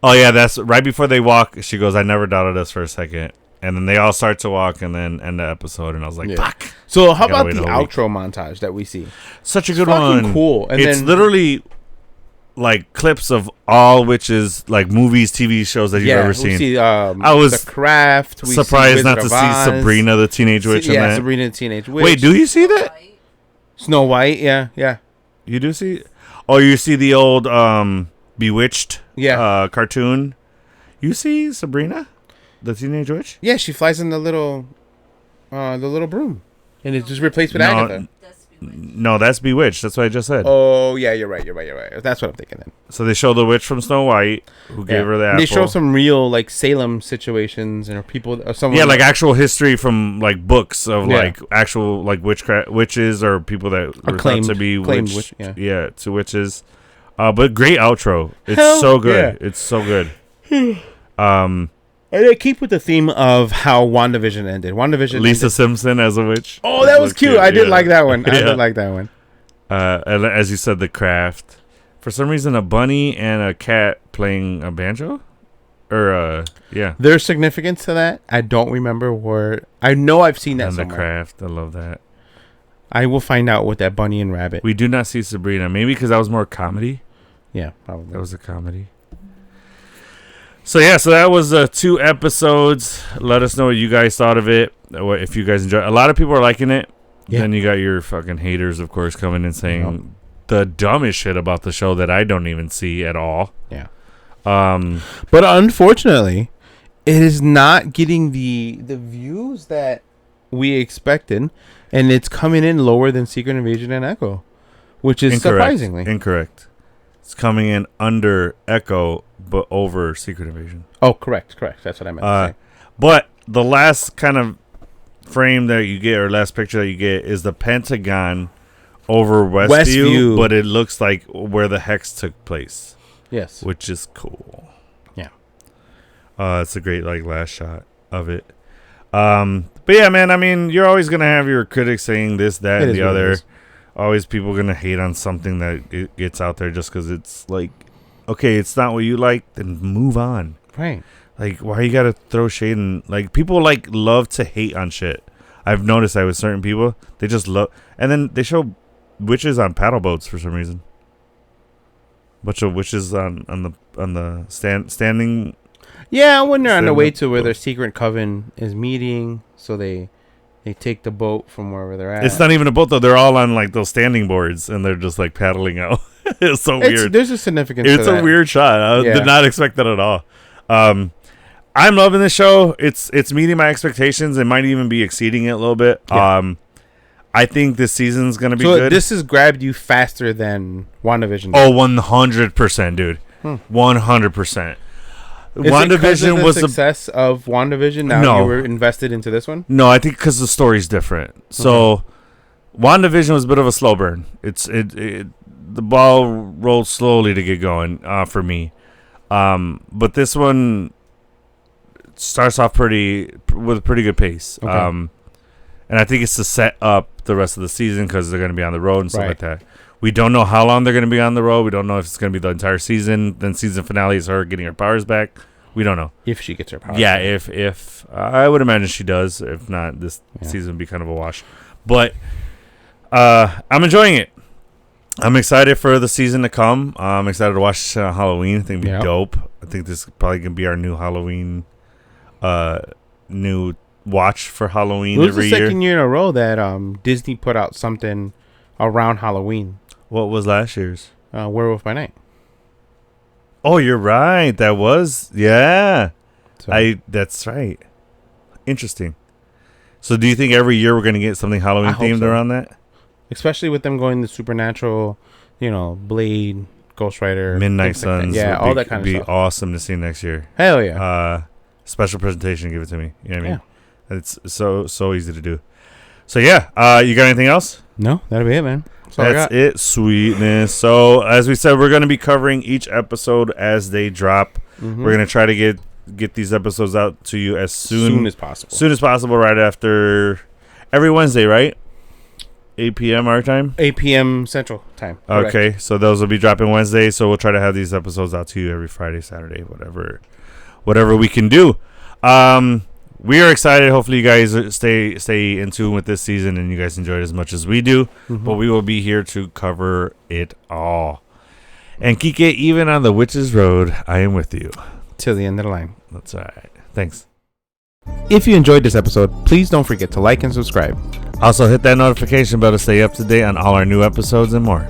Oh yeah, that's right before they walk. She goes, "I never doubted us for a second." And then they all start to walk, and then end the episode. And I was like, "Fuck!" So how about the outro montage that we see? Such a good one. Cool. And it's then, literally like clips of all witches, like movies, TV shows that you've ever seen. We see, I was The Craft. We surprised see not to see Sabrina the Teenage Witch. Yeah, in that. Sabrina the Teenage Witch. Wait, do you see that? Snow White? Yeah. You do see? Oh, you see the old Bewitched cartoon? You see Sabrina, the Teenage Witch? Yeah, she flies in the little broom, and it's just replaced with Agatha. No, that's Bewitched. That's what I just said. Oh yeah, you're right. That's what I'm thinking then. So they show the witch from Snow White who gave her the apple. They show some real like Salem situations and people. Someone like actual history from like books of like actual like witches or people that were thought to be witch. Yeah, to witches. But great outro. It's so good. Yeah. It's so good. And they keep with the theme of how WandaVision ended. Lisa Simpson as a witch. Oh, that was cute. I did like that one. I did like that one. And as you said, The Craft. For some reason, a bunny and a cat playing a banjo? There's significance to that. I don't remember where. I know I've seen that somewhere. The Craft. I love that. I will find out with that bunny and rabbit. We do not see Sabrina. Maybe because that was more comedy. Yeah, probably. That was a comedy. So that was 2 episodes. Let us know what you guys thought of it. If you guys enjoy. A lot of people are liking it. Yeah. Then you got your fucking haters, of course, coming and saying the dumbest shit about the show that I don't even see at all. Yeah. But unfortunately, it is not getting the views that we expected, and it's coming in lower than Secret Invasion and Echo, which is surprisingly incorrect. It's coming in under Echo, but over Secret Invasion. Oh, correct. That's what I meant to say. But the last kind of frame that you get, or last picture that you get, is the Pentagon over Westview, but it looks like where the Hex took place. Yes. Which is cool. Yeah. It's a great last shot of it. But yeah, man, I mean, you're always going to have your critics saying this, that, and the other. Always people going to hate on something that it gets out there just because it's like, okay, it's not what you like, then move on. Right. Like, why you got to throw shade? And people love to hate on shit. I've noticed that with certain people. They just love, and then they show witches on paddle boats for some reason. Bunch of witches on the standing. Yeah, when they're on the way to where their secret coven is meeting, so they take the boat from wherever they're at. It's not even a boat though; they're all on those standing boards, and they're just paddling out. It's so weird. There's a significance. It's a weird shot. I did not expect that at all. I'm loving this show. It's meeting my expectations. It might even be exceeding it a little bit. Yeah. I think this season's going to be good. This has grabbed you faster than WandaVision. Oh, 100%, dude. 100%. WandaVision was the success of WandaVision. Now you were invested into this one? No, I think because the story's different. So, WandaVision was a bit of a slow burn. The ball rolled slowly to get going for me. But this one starts off with a pretty good pace. Okay. And I think it's to set up the rest of the season because they're going to be on the road and stuff like that. We don't know how long they're going to be on the road. We don't know if it's going to be the entire season. Then season finale is her getting her powers back. We don't know. If she gets her powers back. If I would imagine she does. If not, this season would be kind of a wash. But I'm enjoying it. I'm excited for the season to come. I'm excited to watch Halloween. I think it'll be dope. I think this is probably going to be our new Halloween new watch for Halloween every year. It was the second year in a row that Disney put out something around Halloween. What was last year's? Werewolf by Night. Oh, you're right. That was, yeah. So. That's right. Interesting. So do you think every year we're going to get something Halloween themed around that? Especially with them going the supernatural, Blade, Ghost Rider, Midnight Suns. All that kind of stuff. Would be awesome to see next year. Hell yeah. Special presentation, give it to me. You know what I mean? Yeah. It's so easy to do. So yeah, you got anything else? No, that'll be it, man. That's it, sweetness. So as we said, we're going to be covering each episode as they drop. Mm-hmm. We're going to try to get these episodes out to you as soon as possible. Soon as possible, right after every Wednesday, right? 8 p.m. our time? 8 p.m. Central time. Correct. Okay, so those will be dropping Wednesday. So we'll try to have these episodes out to you every Friday, Saturday, whatever we can do. We are excited. Hopefully you guys stay in tune with this season and you guys enjoy it as much as we do. Mm-hmm. But we will be here to cover it all. And Kike, even on the Witch's Road, I am with you. Till the end of the line. That's all right. Thanks. If you enjoyed this episode, please don't forget to like and subscribe. Also hit that notification bell to stay up to date on all our new episodes and more.